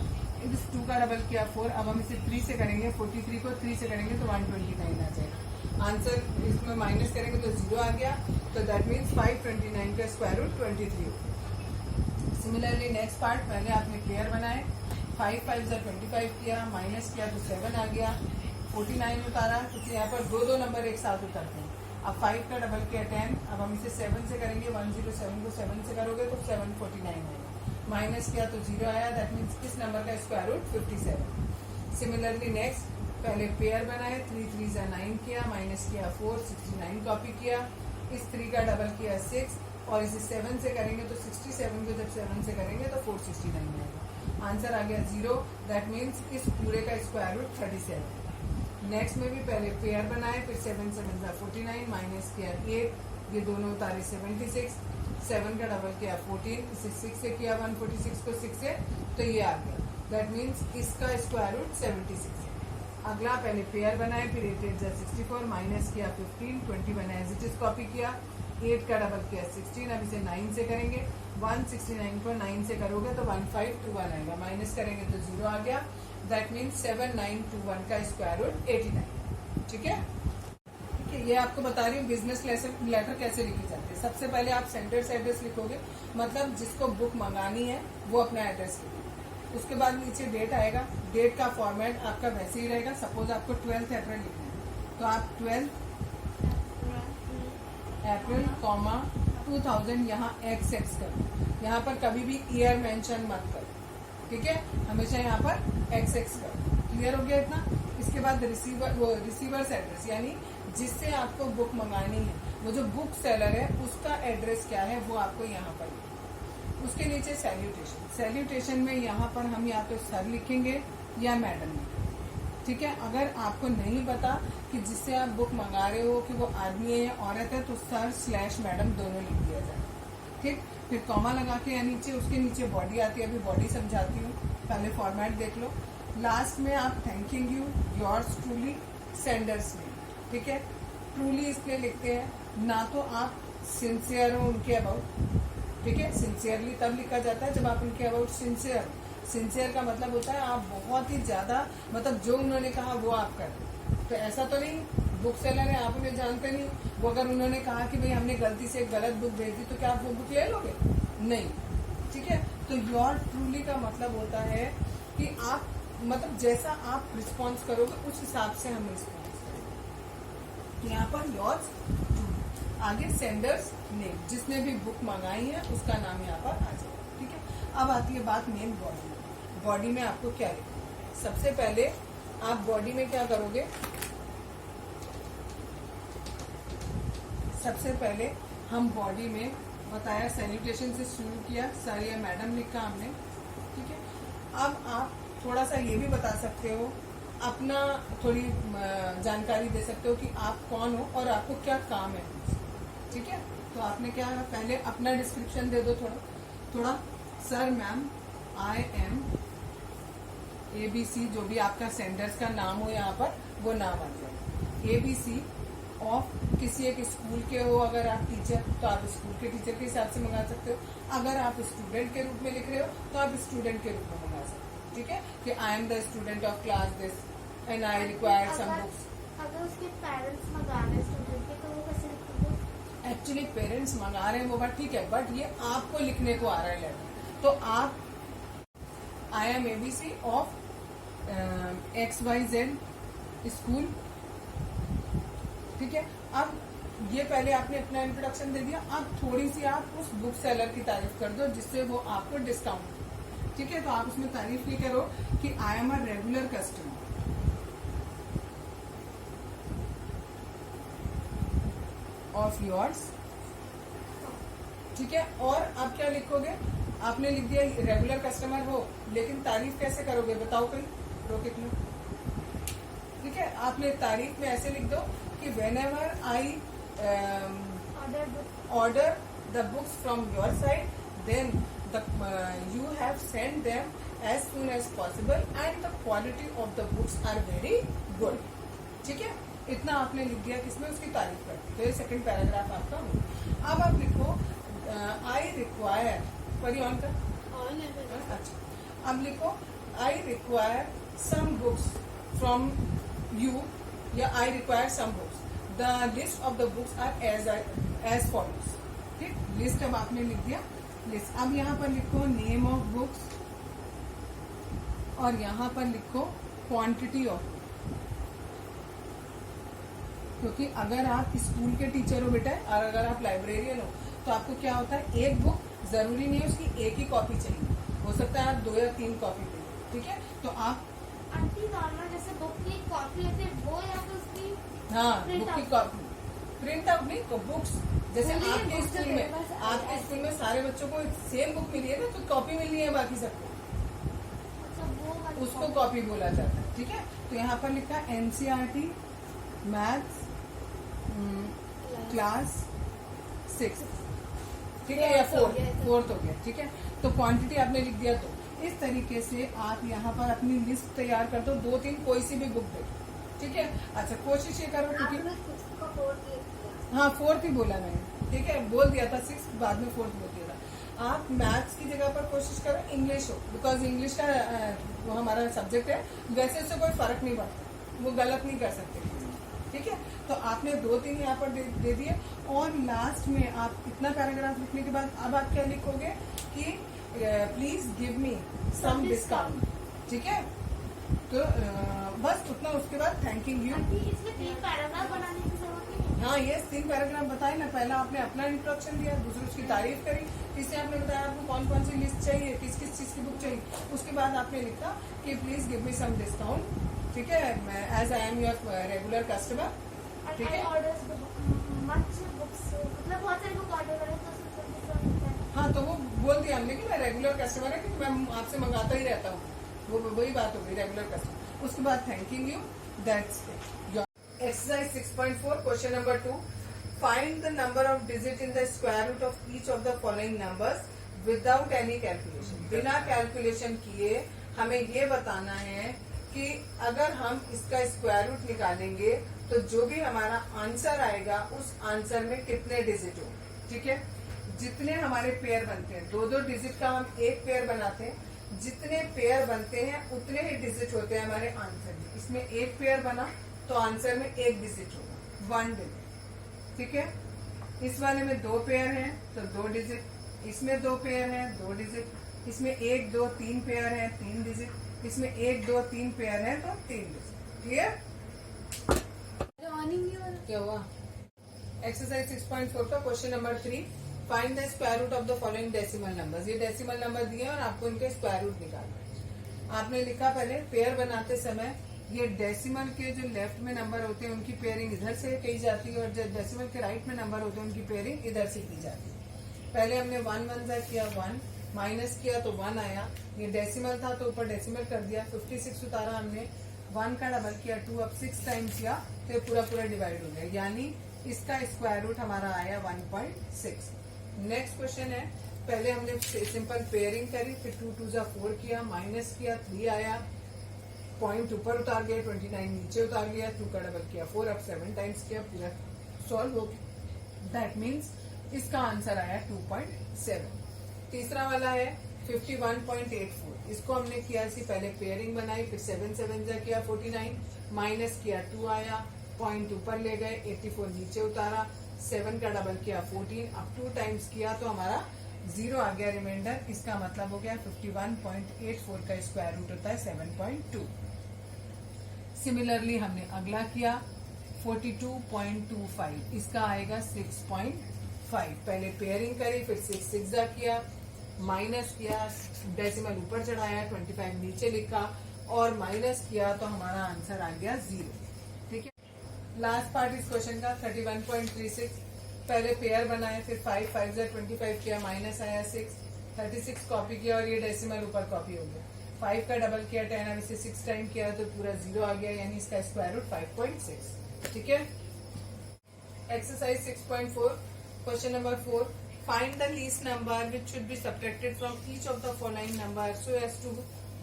इस 2 का डबल किया 4। अब हम इसे 3 से करेंगे, 43 को 3 से करेंगे तो 129 आ जाएगा। आंसर इसमें माइनस करेंगे तो 0 आ गया। तो दैट मीन्स 529 का स्क्वायर रूट 23 हो। सिमिलरली नेक्स्ट पार्ट, पहले आपने पेयर बनाए, 5 5 से 25 किया, माइनस किया तो 7 आ गया, 49 उतारा, क्योंकि यहाँ पर दो नंबर एक साथ उतरते हैं। अब 5 का डबल किया 10, अब हम इसे 7 से करेंगे, 107 को 7 से करोगे तो 749 आएगा, माइनस किया तो 0 आया, दैट मीन्स किस नंबर का स्क्वायर रूट 57। सिमिलरली नेक्स्ट, पहले पेयर बनाए, 3 3 से 9 किया, माइनस किया 4, 69 कॉपी किया, इस 3 का डबल किया 6, और इसे 7 से करेंगे तो 67 को जब 7 से करेंगे तो 469 आएगा, आंसर आ गया 0, दैट मीन्स इस पूरे का स्क्वायर रूट 37। नेक्स्ट में भी पहले पेयर बनाए, फिर 7 7 जा 49, माइनस किया 8, ये दोनों उतारे 76, 7 का डबल किया 14, इसे 6 से किया 146 को 6 से, तो ये आ गया, दैट मीन्स इसका स्क्वायर रूट 76 है। अगला पहले पेयर बनाए, फिर 8 8 जा 64, माइनस किया 15, 20 बनाया एज इट इज कॉपी किया, 8 का डबल किया 16, अब इसे 9 से करेंगे, 169 को 9 से करोगे तो 1521 आएगा, माइनस करेंगे तो 0 आ गया, दैट मीन्स 7921 का स्क्वायर रूट 89। ठीक है, ये आपको बता रही हूँ बिजनेस लेटर कैसे लिखी जाती है। सबसे पहले आप सेंडर्स एड्रेस लिखोगे, मतलब जिसको बुक मंगानी है वो अपना एड्रेस लिखेगा, उसके बाद नीचे डेट आएगा, डेट का फॉर्मेट आपका वैसे ही रहेगा। सपोज आपको 12 अप्रैल लिखना है तो आप 12 अप्रैल 2000 यहाँ XX करो, यहाँ पर कभी भी ईयर मेंशन मत करो, ठीक है, हमेशा यहाँ पर XX करो। क्लियर हो गया इतना। इसके बाद रिसीवर्स एड्रेस, यानी जिससे आपको बुक मंगानी है, वो जो बुक सेलर है उसका एड्रेस क्या है वो आपको यहाँ पर लिखना। उसके नीचे सैल्यूटेशन, सैल्यूटेशन में यहाँ पर हम या तो सर लिखेंगे या मैडम लिखेंगे, ठीक है। अगर आपको नहीं पता कि जिससे आप बुक मंगा रहे हो कि वो आदमी है या औरत है तो सर/मैडम दोनों लिख दिया जाए, ठीक। फिर कॉमा लगा के या नीचे, उसके नीचे बॉडी आती है, अभी बॉडी समझाती हूँ, पहले फॉर्मेट देख लो। लास्ट में आप thanking you, yours truly, sender's name, ठीक है। ट्रूली इसलिए लिखते हैं, ना तो आप सिंसियर हो उनके अबाउट, ठीक है। सिंसियरली तब लिखा जाता है जब आप उनके अबाउट सिंसियर हो। सिंसियर का मतलब होता है आप बहुत ही ज्यादा, मतलब जो उन्होंने कहा वो आप करें। तो ऐसा तो नहीं, बुक सेलर है, आप उन्हें जानते नहीं, वो अगर उन्होंने कहा कि भाई हमने गलती से गलत बुक भेज दी तो क्या आप वो बुक ले लोगे? नहीं, ठीक है। तो योर ट्रूली का मतलब होता है कि आप, मतलब जैसा आप रिस्पॉन्स करोगे उस हिसाब से हम रिस्पॉन्स करेंगे। यहाँ पर योर्स ट्रूली, आगे सेंडर्स नेम, जिसने भी बुक मंगाई है उसका नाम यहाँ पर आ जाएगा, ठीक है। अब आती है बात मेन बॉडी में। बॉडी में आपको क्या लिखना है? सबसे पहले आप बॉडी में क्या करोगे, सबसे पहले हम बॉडी में बताया सैल्यूटेशन से शुरू किया, सर या मैडम लिखा हमने, ठीक है। अब आप थोड़ा सा ये भी बता सकते हो, अपना थोड़ी जानकारी दे सकते हो कि आप कौन हो और आपको क्या काम है, ठीक है। तो आपने क्या है, पहले अपना डिस्क्रिप्शन दे दो थोड़ा। Sir ma'am, I am ABC, जो भी आपका सेंडर्स का नाम हो यहाँ पर वो नाम आ जाए। ABC ऑफ किसी एक स्कूल के हो, अगर आप टीचर तो आप स्कूल के टीचर के हिसाब से मंगा सकते हो। अगर आप स्टूडेंट के रूप में लिख रहे हो तो आप स्टूडेंट के रूप में मंगा सकते हो, ठीक है। कि I am the student of class this and I require some books. अगर उसके पेरेंट्स मंगा रहे हैं स्टूडेंट के तो वो कैसे लिखेंगे? एक्चुअली पेरेंट्स मंगा रहे हैं वो बात ठीक है, बट ये आपको लिखने को आ रहा है लेटर, तो आप I am ABC of XYZ school, ठीक है। अब ये पहले आपने अपना इंट्रोडक्शन दे दिया, अब थोड़ी सी आप उस बुक सेलर की तारीफ कर दो जिससे वो आपको डिस्काउंट, ठीक है। तो आप उसमें तारीफ ये करो कि I am a regular customer of yours, ठीक है। और अब क्या लिखोगे, आपने लिख दिया रेगुलर कस्टमर हो, लेकिन तारीफ कैसे करोगे बताओ, कोई रोके क्यों, ठीक है। आपने तारीफ में ऐसे लिख दो कि whenever I order the books from your side, then you have sent them as soon as possible and the quality of the books are very good, ठीक है। इतना आपने लिख दिया, किसमें, उसकी तारीफ करती। तो ये सेकंड पैराग्राफ आपका हो। अब आप लिखो आई रिक्वायर, परी ऑन कर, अच्छा। अब लिखो I require some books from you, या I require some books, the list of the books are as follows, ठीक। लिस्ट अब आपने लिख दिया, लिस्ट। अब यहाँ पर लिखो नेम ऑफ बुक्स और यहाँ पर लिखो क्वांटिटी ऑफ, क्योंकि अगर आप स्कूल के टीचर हो बेटा और अगर आप लाइब्रेरियन हो तो आपको क्या होता है, एक बुक जरूरी नहीं है उसकी एक ही कॉपी चाहिए, हो सकता है आप 2 या 3 कॉपी लें, ठीक है। तो आप आंटी नॉर्मल जैसे बुक की कॉपी लेते हैं वो या फिर उसकी हाँ Print बुक की out। कॉपी, प्रिंट आउट नहीं तो बुक्स, जैसे बोलिए, आपके books स्कूल तो में बस आपके स्कूल में सारे बच्चों को सेम बुक मिली है ना, तो कॉपी मिलनी है बाकी सबको, अच्छा वो वाली उसको कॉपी बोला जाता है, ठीक है। तो यहाँ पर लिखा एनसीईआरटी मैथ्स क्लास 6, ठीक है, या फोर्थ हो गया, ठीक है। तो क्वांटिटी आपने लिख दिया, तो इस तरीके से आप यहाँ पर अपनी लिस्ट तैयार कर दो, 2-3 कोई सी भी बुक दे, ठीक है। अच्छा कोशिश ये करो क्योंकि हाँ 4th ही बोला मैंने, ठीक है, बोल दिया था 6 बाद में 4th बोल दिया था। आप मैथ्स की जगह पर कोशिश करो इंग्लिश हो, बिकॉज इंग्लिश का वो हमारा सब्जेक्ट है, वैसे उससे कोई फर्क नहीं पड़ता, वो गलत नहीं कर सकते, ठीक है। तो आपने 2-3 यहाँ पर दे दिए, और लास्ट में आप इतना पैराग्राफ लिखने के बाद अब आप क्या लिखोगे कि please give me some discount, ठीक है। तो बस उतना, उसके बाद थैंकिंग यू। आंटी इसमें 3 पैराग्राफ बनाने की जरूरत नहीं है। हाँ ये 3 पैराग्राफ बताए ना, पहला आपने अपना इंट्रोडक्शन दिया, दूसरी उसकी तारीफ करी, तीसरे आपने बताया आपको कौन कौन सी लिस्ट चाहिए, किस किस चीज की बुक चाहिए, उसके बाद आपने लिखा कि please give me some discount, ठीक है, मैं as I am your regular customer, ठीक है। मच बुक्स मतलब बहुत सारी बुक ऑर्डर करें तो उसमें 20% मिलता है। हाँ तो वो बोल दिया हमने कि मैं रेगुलर कस्टमर है, कि मैं आपसे मंगाता ही रहता हूँ, वो वही बात हो गई, रेगुलर कस्टमर। उसके बाद thanking you, that's exercise 6.4 question number 2, find the number of digit in the square root of each of the following numbers without any calculation. बिना कैलकुलेशन किए हमें ये बताना है कि अगर हम इसका स्क्वायर रूट निकालेंगे तो जो भी हमारा आंसर आएगा उस आंसर में कितने डिजिट हो, ठीक है। जितने हमारे पेयर बनते हैं, 2-2 डिजिट का हम एक पेयर बनाते हैं, जितने पेयर बनते हैं उतने ही डिजिट होते हैं हमारे आंसर में। इसमें एक पेयर बना तो आंसर में 1 डिजिट होगा, 1 डिजिट, ठीक है। इस वाले में 2 पेयर हैं तो 2 डिजिट, इसमें 2 पेयर हैं 2 डिजिट, इसमें 1, 2, 3 पेयर हैं 3 डिजिट, इसमें 1, 2, 3 पेयर हैं तो 3 डिजिट, क्लियर। क्या हुआ? एक्सरसाइज 6.4 का question number 3, find the square root of the following decimal numbers. ये डेसिमल नंबर दिए और आपको इनके स्क्वायर रूट निकालना है। आपने लिखा पहले पेयर बनाते समय ये डेसिमल के जो लेफ्ट में नंबर होते हैं उनकी पेयरिंग इधर से की जाती है, और जो डेसिमल के राइट में नंबर होते हैं उनकी पेयरिंग इधर से की जाती है। पहले हमने 1 1 जा किया, 1 माइनस किया तो 1 आया, ये डेसिमल था तो ऊपर डेसिमल कर दिया, 56 उतारा हमने, 1 का डबल किया 2, अब 6 टाइम्स किया तो पूरा पूरा डिवाइड हो गया, यानी इसका स्क्वायर रूट हमारा आया 1.6। नेक्स्ट क्वेश्चन है, पहले हमने सिंपल पेयरिंग करी, फिर 2 2 जा 4 किया, माइनस किया 3 आया, पॉइंट ऊपर उतार गया, 29 नीचे उतार गया, 2 का डबल किया 4, अब 7 टाइम्स किया, पूरा सॉल्व हो गया। दैट मीन्स इसका आंसर आया 2.7। तीसरा वाला है 51.84, इसको हमने किया सी पहले पेयरिंग बनाई, फिर 7 7 जा किया 49, माइनस किया 2 आया, पॉइंट ऊपर ले गए, 84 नीचे उतारा, 7 का डबल किया 14, अब 2 टाइम्स किया तो हमारा 0 आ गया रिमाइंडर। इसका मतलब हो गया 51.84 का स्क्वायर रूट होता है 7.2। सिमिलरली हमने अगला किया 42.25, इसका आएगा 6.5। पहले पेयरिंग करी, फिर 6 6 जा किया, माइनस किया, डेसिमल ऊपर चढ़ाया, 25 नीचे लिखा और माइनस किया तो हमारा आंसर आ गया 0, ठीक है। लास्ट पार्ट इस क्वेश्चन का 31.36, पहले पेयर बनाए, फिर 5 5 जा 25 किया, माइनस आया 6, 36 कॉपी किया और ये डेसिमल ऊपर कॉपी हो गया, 5 का डबल किया 10, अब इसे 6 टाइम किया तो पूरा 0 आ गया, यानी इसका स्क्वायर रूट 5.6, ठीक है। Exercise 6.4 question number 4, find the least number which should be subtracted from each of the following number so as to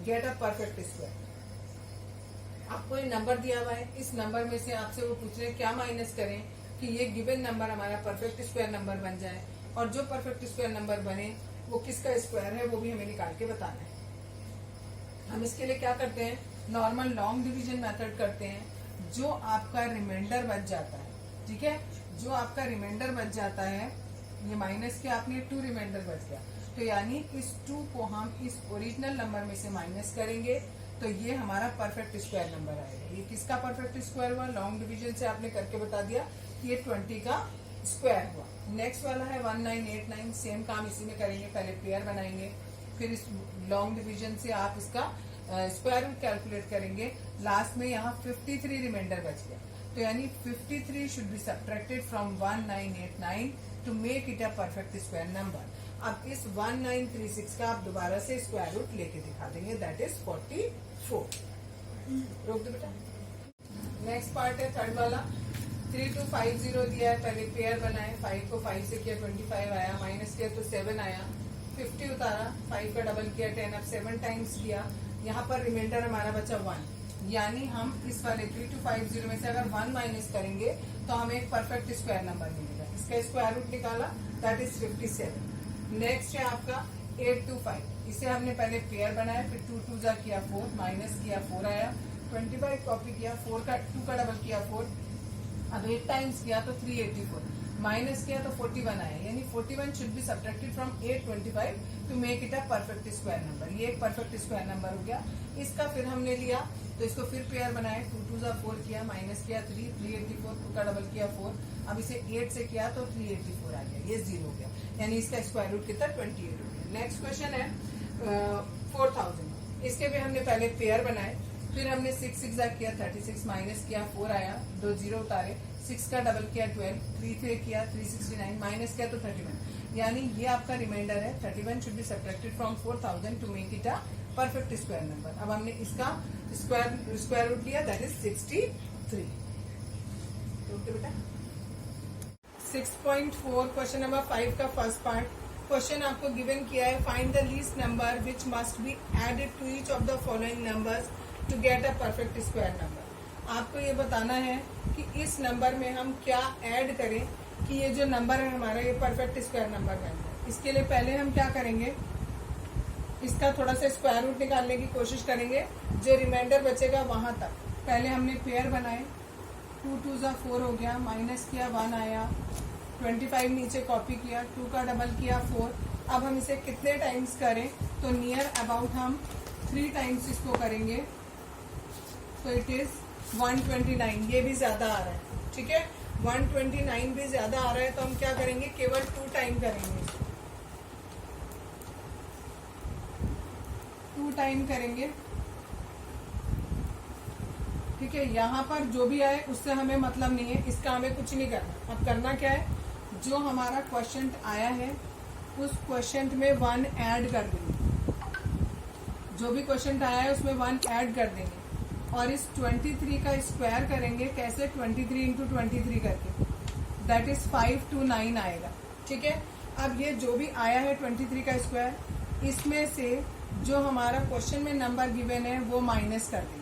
get a perfect square. आपको ये नंबर दिया हुआ है, इस नंबर में से आपसे वो पूछ रहे हैं क्या माइनस करें कि ये गिवन नंबर हमारा परफेक्ट स्क्वायर नंबर बन जाए, और जो परफेक्ट स्क्वायर नंबर बने वो किसका स्क्वायर है वो भी हमें निकाल के बताना है। हम इसके लिए क्या करते हैं, नॉर्मल लॉन्ग डिवीजन मेथड करते हैं। जो आपका रिमाइंडर बच जाता है, ठीक है, जो आपका रिमाइंडर बच जाता है, ये माइनस के आपने 2 रिमाइंडर बच गया, तो तो यानी इस 2 को हम इस ओरिजिनल नंबर में से माइनस करेंगे तो ये हमारा परफेक्ट स्क्वायर नंबर आएगा। ये किसका परफेक्ट स्क्वायर हुआ? लॉन्ग डिवीजन से आपने करके बता दिया, ये 20 का स्क्वायर हुआ। नेक्स्ट वाला है 1989, सेम काम इसी में करेंगे, पहले पेयर बनाएंगे, फिर इस लॉन्ग डिवीजन से आप इसका स्क्वायर रूट कैलकुलेट करेंगे। लास्ट में यहाँ 53 रिमाइंडर बच गया, तो यानी 53 should be subtracted from 1989 to make it a perfect square number. अब इस 1936 का आप दोबारा से स्क्वायर रूट लेके दिखा देंगे, दैट इज 44। रोक दो बेटा। नेक्स्ट पार्ट है थर्ड वाला, 3250 दिया है, पहले पेयर बनाए, 5 को 5 से किया 25 आया, माइनस किया तो 7 आया, 50 उतारा, 5 का डबल किया 10, अब 7 टाइम्स किया, यहाँ पर रिमाइंडर हमारा बचा 1, यानी हम इस वाले 3250 में से अगर 1 माइनस करेंगे तो हमें एक परफेक्ट स्क्वायर नंबर मिलेगा। इसका स्क्वायर रूट निकाला, दैट इज 57। नेक्स्ट है आपका 825, इसे हमने पहले पेयर बनाया, फिर 2 2 जा किया 4, माइनस किया 4 आया, 25 कॉपी किया, 2 का डबल किया 4, अब 8 टाइम्स किया तो 384, माइनस किया तो 41 आया, यानी 41 should be subtracted from 825 to make it a perfect square number. ये एक परफेक्ट स्क्वायर नंबर हो गया। इसका फिर हमने लिया तो इसको फिर पेयर बनाए, 2 2 जा 4 किया, माइनस किया 3, 384, 2 का डबल किया 4, अब इसे 8 से किया तो 384 आ गया, ये 0 हो गया, यानी इसका स्क्वायर रूट कितना 28 हो गया। नेक्स्ट क्वेश्चन है 4000, इसके भी हमने पहले पेयर बनाए, फिर हमने 6 6 जा किया 36, माइनस किया 4 आया, 2 0 उतारे, 6 का डबल किया 12, 3 3 किया 369, माइनस किया तो 31, यानी ये आपका रिमाइंडर है 31 should be subtracted from 4000 to make it a perfect square number. अब हमने इसका स्क्वायर रूट लिया, दैट इज 63। ओके बेटा। 6.4 क्वेश्चन नंबर 5 का फर्स्ट पार्ट। क्वेश्चन आपको गिवन किया है, find the least number which must be added to each of the following numbers to get a perfect square number. आपको ये बताना है कि इस नंबर में हम क्या ऐड करें कि ये जो नंबर है हमारा ये परफेक्ट स्क्वायर नंबर बन जाए। इसके लिए पहले हम क्या करेंगे, इसका थोड़ा सा स्क्वायर रूट निकालने की कोशिश करेंगे, जो रिमाइंडर बचेगा वहां तक। पहले हमने पेयर बनाए, 2 2 जा 4 हो गया, माइनस किया 1 आया, 25 नीचे कॉपी किया, 2 का डबल किया 4। अब हम इसे कितने टाइम्स करें, तो नियर अबाउट हम 3 टाइम्स इसको करेंगे, तो इट इज 129। ये भी ज्यादा आ रहा है, ठीक है, 129 भी ज्यादा आ रहा है, तो हम क्या करेंगे, केवल 2 टाइम करेंगे, 2 टाइम करेंगे, ठीक है। यहाँ पर जो भी आए उससे हमें मतलब नहीं है, इसका हमें कुछ नहीं करना। अब करना क्या है, जो हमारा क्वेश्चन आया है उस क्वेश्चन में 1 ऐड कर देंगे, जो भी क्वेश्चन आया है उसमें 1 ऐड कर देंगे, और इस 23 का स्क्वायर करेंगे, कैसे, 23 इंटू 23 करके, दैट इज 529 आएगा, ठीक है। अब ये जो भी आया है 23 का स्क्वायर, इसमें से जो हमारा क्वेश्चन में नंबर गिवन है वो माइनस कर देंगे,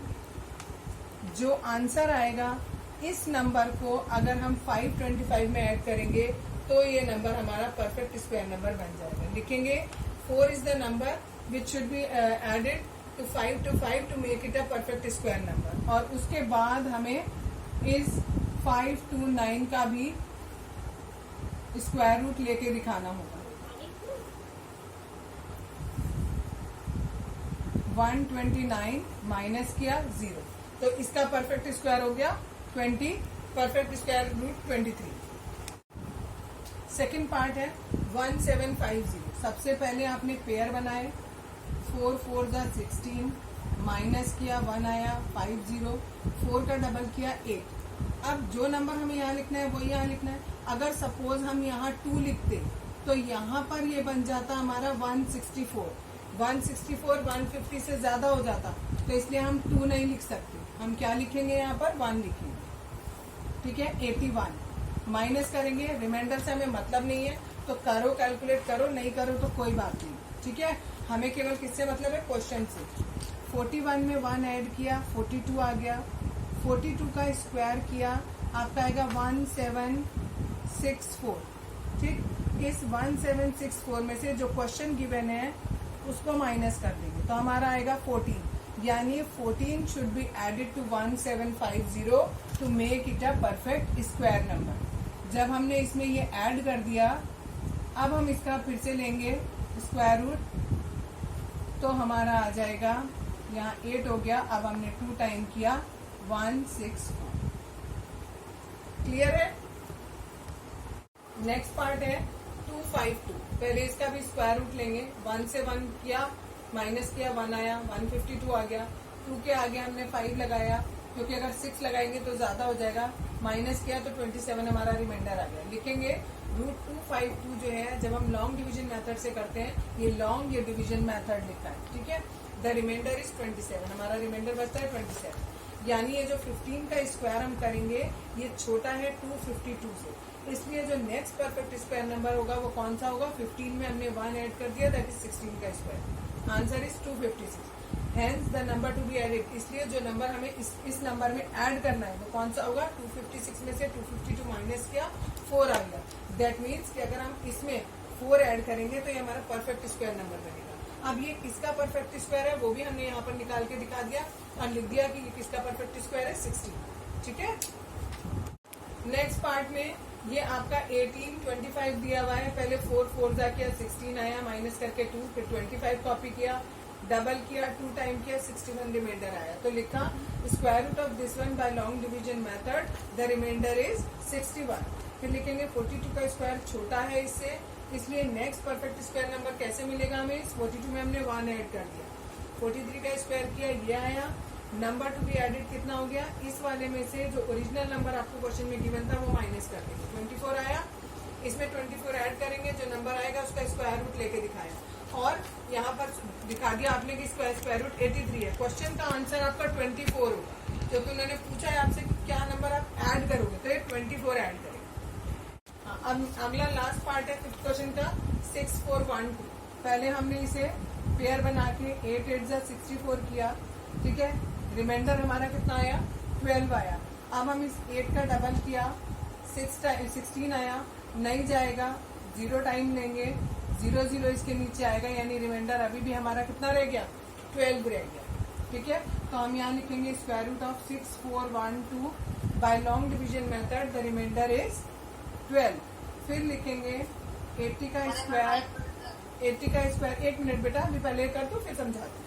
जो आंसर आएगा इस नंबर को अगर हम 525 में ऐड करेंगे तो ये नंबर हमारा परफेक्ट स्क्वायर नंबर बन जाएगा। लिखेंगे 4 is the number which should be added to 525 to make it a perfect square number, और उसके बाद हमें इस 529 का भी स्क्वायर रूट लेके दिखाना होगा। 129 माइनस किया 0, तो इसका परफेक्ट स्क्वायर हो गया 20, perfect square root 23। Second part है 1750। सबसे पहले आपने पेयर बनाए, 4 4 जा 16, माइनस किया 1 आया, 50, 4 का डबल किया 8। अब जो नंबर हमें यहाँ लिखना है वो यहाँ लिखना है। अगर सपोज हम यहाँ 2 लिखते तो यहाँ पर ये बन जाता हमारा 164, 150 से ज्यादा हो जाता, तो इसलिए हम 2 नहीं लिख सकते, हम क्या लिखेंगे, यहाँ पर 1 लिखेंगे, ठीक है। 81 माइनस करेंगे, रिमाइंडर से हमें मतलब नहीं है, तो करो कैलकुलेट करो, नहीं करो तो कोई बात नहीं, ठीक है। हमें केवल किससे मतलब है, क्वेश्चन से। 41 में 1 ऐड किया, 42 आ गया, 42 का स्क्वायर किया, आपका आएगा 1764, ठीक। इस 1764 में से जो क्वेश्चन गिवन है उसको माइनस कर देंगे, तो हमारा आएगा 14, यानी 14 should be added to 1750 to make it a perfect square number. जब हमने इसमें ये ऐड कर दिया, अब हम इसका फिर से लेंगे स्क्वायर रूट, तो हमारा आ जाएगा यहाँ 8 हो गया। अब हमने 2 टाइम किया 164। क्लियर है? नेक्स्ट पार्ट है 252। पहले इसका भी स्क्वायर रूट लेंगे। 1 से 1 किया, माइनस किया, 1 आया, 152 आ गया। 2 के आगे हमने 5 लगाया, क्योंकि अगर 6 लगाएंगे तो ज्यादा हो जाएगा। माइनस किया तो 27 हमारा रिमाइंडर आ गया। लिखेंगे रूट 252 जो है, जब हम लॉन्ग डिवीजन मेथड से करते हैं, ये लॉन्ग ये डिवीजन मेथड लिखा है, ठीक है। द रिमाइंडर इज 27, हमारा रिमाइंडर बचता है 27। यानी ये जो 15 का स्क्वायर हम करेंगे ये छोटा है 252 से, इसलिए जो नेक्स्ट परफेक्ट स्क्वायर नंबर होगा वो कौन सा होगा? 15 में हमने 1 ऐड कर दिया, दैट इज 16 का square. Answer is 256। Hence the number to be added, इसलिए जो नंबर हमें इस नंबर में ऐड करना है वो कौन सा होगा? 256 में से 252 माइनस किया, 4 आ गया। दैट मीन्स कि अगर हम इसमें 4 ऐड करेंगे तो ये हमारा परफेक्ट स्क्वायर नंबर बनेगा। अब ये किसका परफेक्ट स्क्वायर है वो भी हमने यहाँ पर निकाल के दिखा दिया और लिख दिया कि ये किसका परफेक्ट स्क्वायर है? 16, ठीक है। नेक्स्ट पार्ट में ये आपका 18, 25 दिया हुआ है। पहले 4 जा किया, 16 आया, माइनस करके 2, फिर 25 कॉपी किया, डबल किया, 2 टाइम किया, 61 रिमाइंडर आया। तो लिखा square root of this one by long division method, the reminder is 61। फिर लिखेंगे 42 का स्क्वायर छोटा है इससे, इसलिए नेक्स्ट परफेक्ट स्क्वायर नंबर कैसे मिलेगा हमें? 42 में हमने 1 ऐड कर दिया। 43 का स्क्वायर किया, ये आया। नंबर टू बी एडेड कितना हो गया? इस वाले में से जो ओरिजिनल नंबर आपको क्वेश्चन में गिवन था वो माइनस कर देंगे। 24 आया, इसमें 24 ऐड करेंगे, जो नंबर आएगा उसका स्क्वायर रूट लेके दिखाया और यहाँ पर दिखा दिया आपने कि स्क्वायर रूट 83 है। क्वेश्चन का आंसर आपका 24 होगा, क्योंकि उन्होंने पूछा है आपसे कि क्या नंबर आप ऐड करोगे, तो ये 24 ऐड करेंगे। अब अगला लास्ट पार्ट है 5th क्वेश्चन का 6412। पहले हमने इसे पेयर बना के 8 8 जा 64 किया, ठीक है। रिमाइंडर हमारा कितना आया? 12 आया। अब हम इस 8 का डबल किया, 16 आया, नहीं जाएगा, 0 टाइम लेंगे, 0 0 इसके नीचे आएगा, यानी रिमाइंडर अभी भी हमारा कितना रह गया? 12 रह गया, ठीक है। तो हम यहाँ लिखेंगे square root of 6412 by long division method, the reminder is 12। फिर लिखेंगे 80 का स्क्वायर, 80 का स्क्वायर, 1 मिनट बेटा, अभी पहले कर दो फिर समझाते हैं।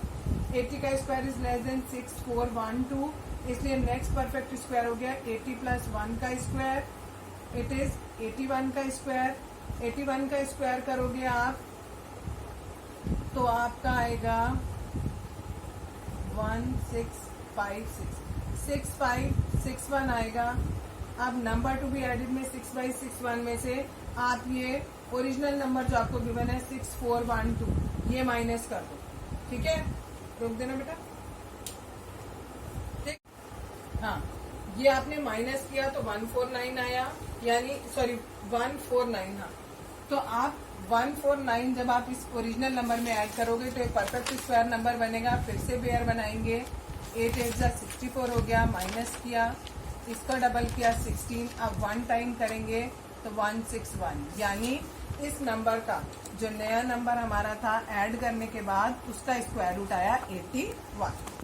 80 का स्क्वायर इज लेस देन 6412, इसलिए नेक्स्ट परफेक्ट स्क्वायर हो गया 80 प्लस 1 का स्क्वायर, इट इज 81 का स्क्वायर। 81 का स्क्वायर करोगे आप तो आपका आएगा 1656, 6561 आएगा। अब नंबर टू बी एडेड में 6/61 में से आप ये ओरिजिनल नंबर जो आपको गिवन है 6412 ये माइनस कर दो, ठीक है। रोक देना बेटा, ठीक। हाँ, ये आपने माइनस किया तो 149 आया, यानी सॉरी 149। हाँ, तो आप 149 जब आप इस ओरिजिनल नंबर में ऐड करोगे तो एक परफेक्ट स्क्वायर नंबर बनेगा। फिर से पेयर बनाएंगे, 8 8 जा 64 हो गया, माइनस किया, इसका डबल किया 16, अब 1 टाइम करेंगे तो 161, यानी इस नंबर का जो नया नंबर हमारा था ऐड करने के बाद उसका स्क्वायर रूट आया 81।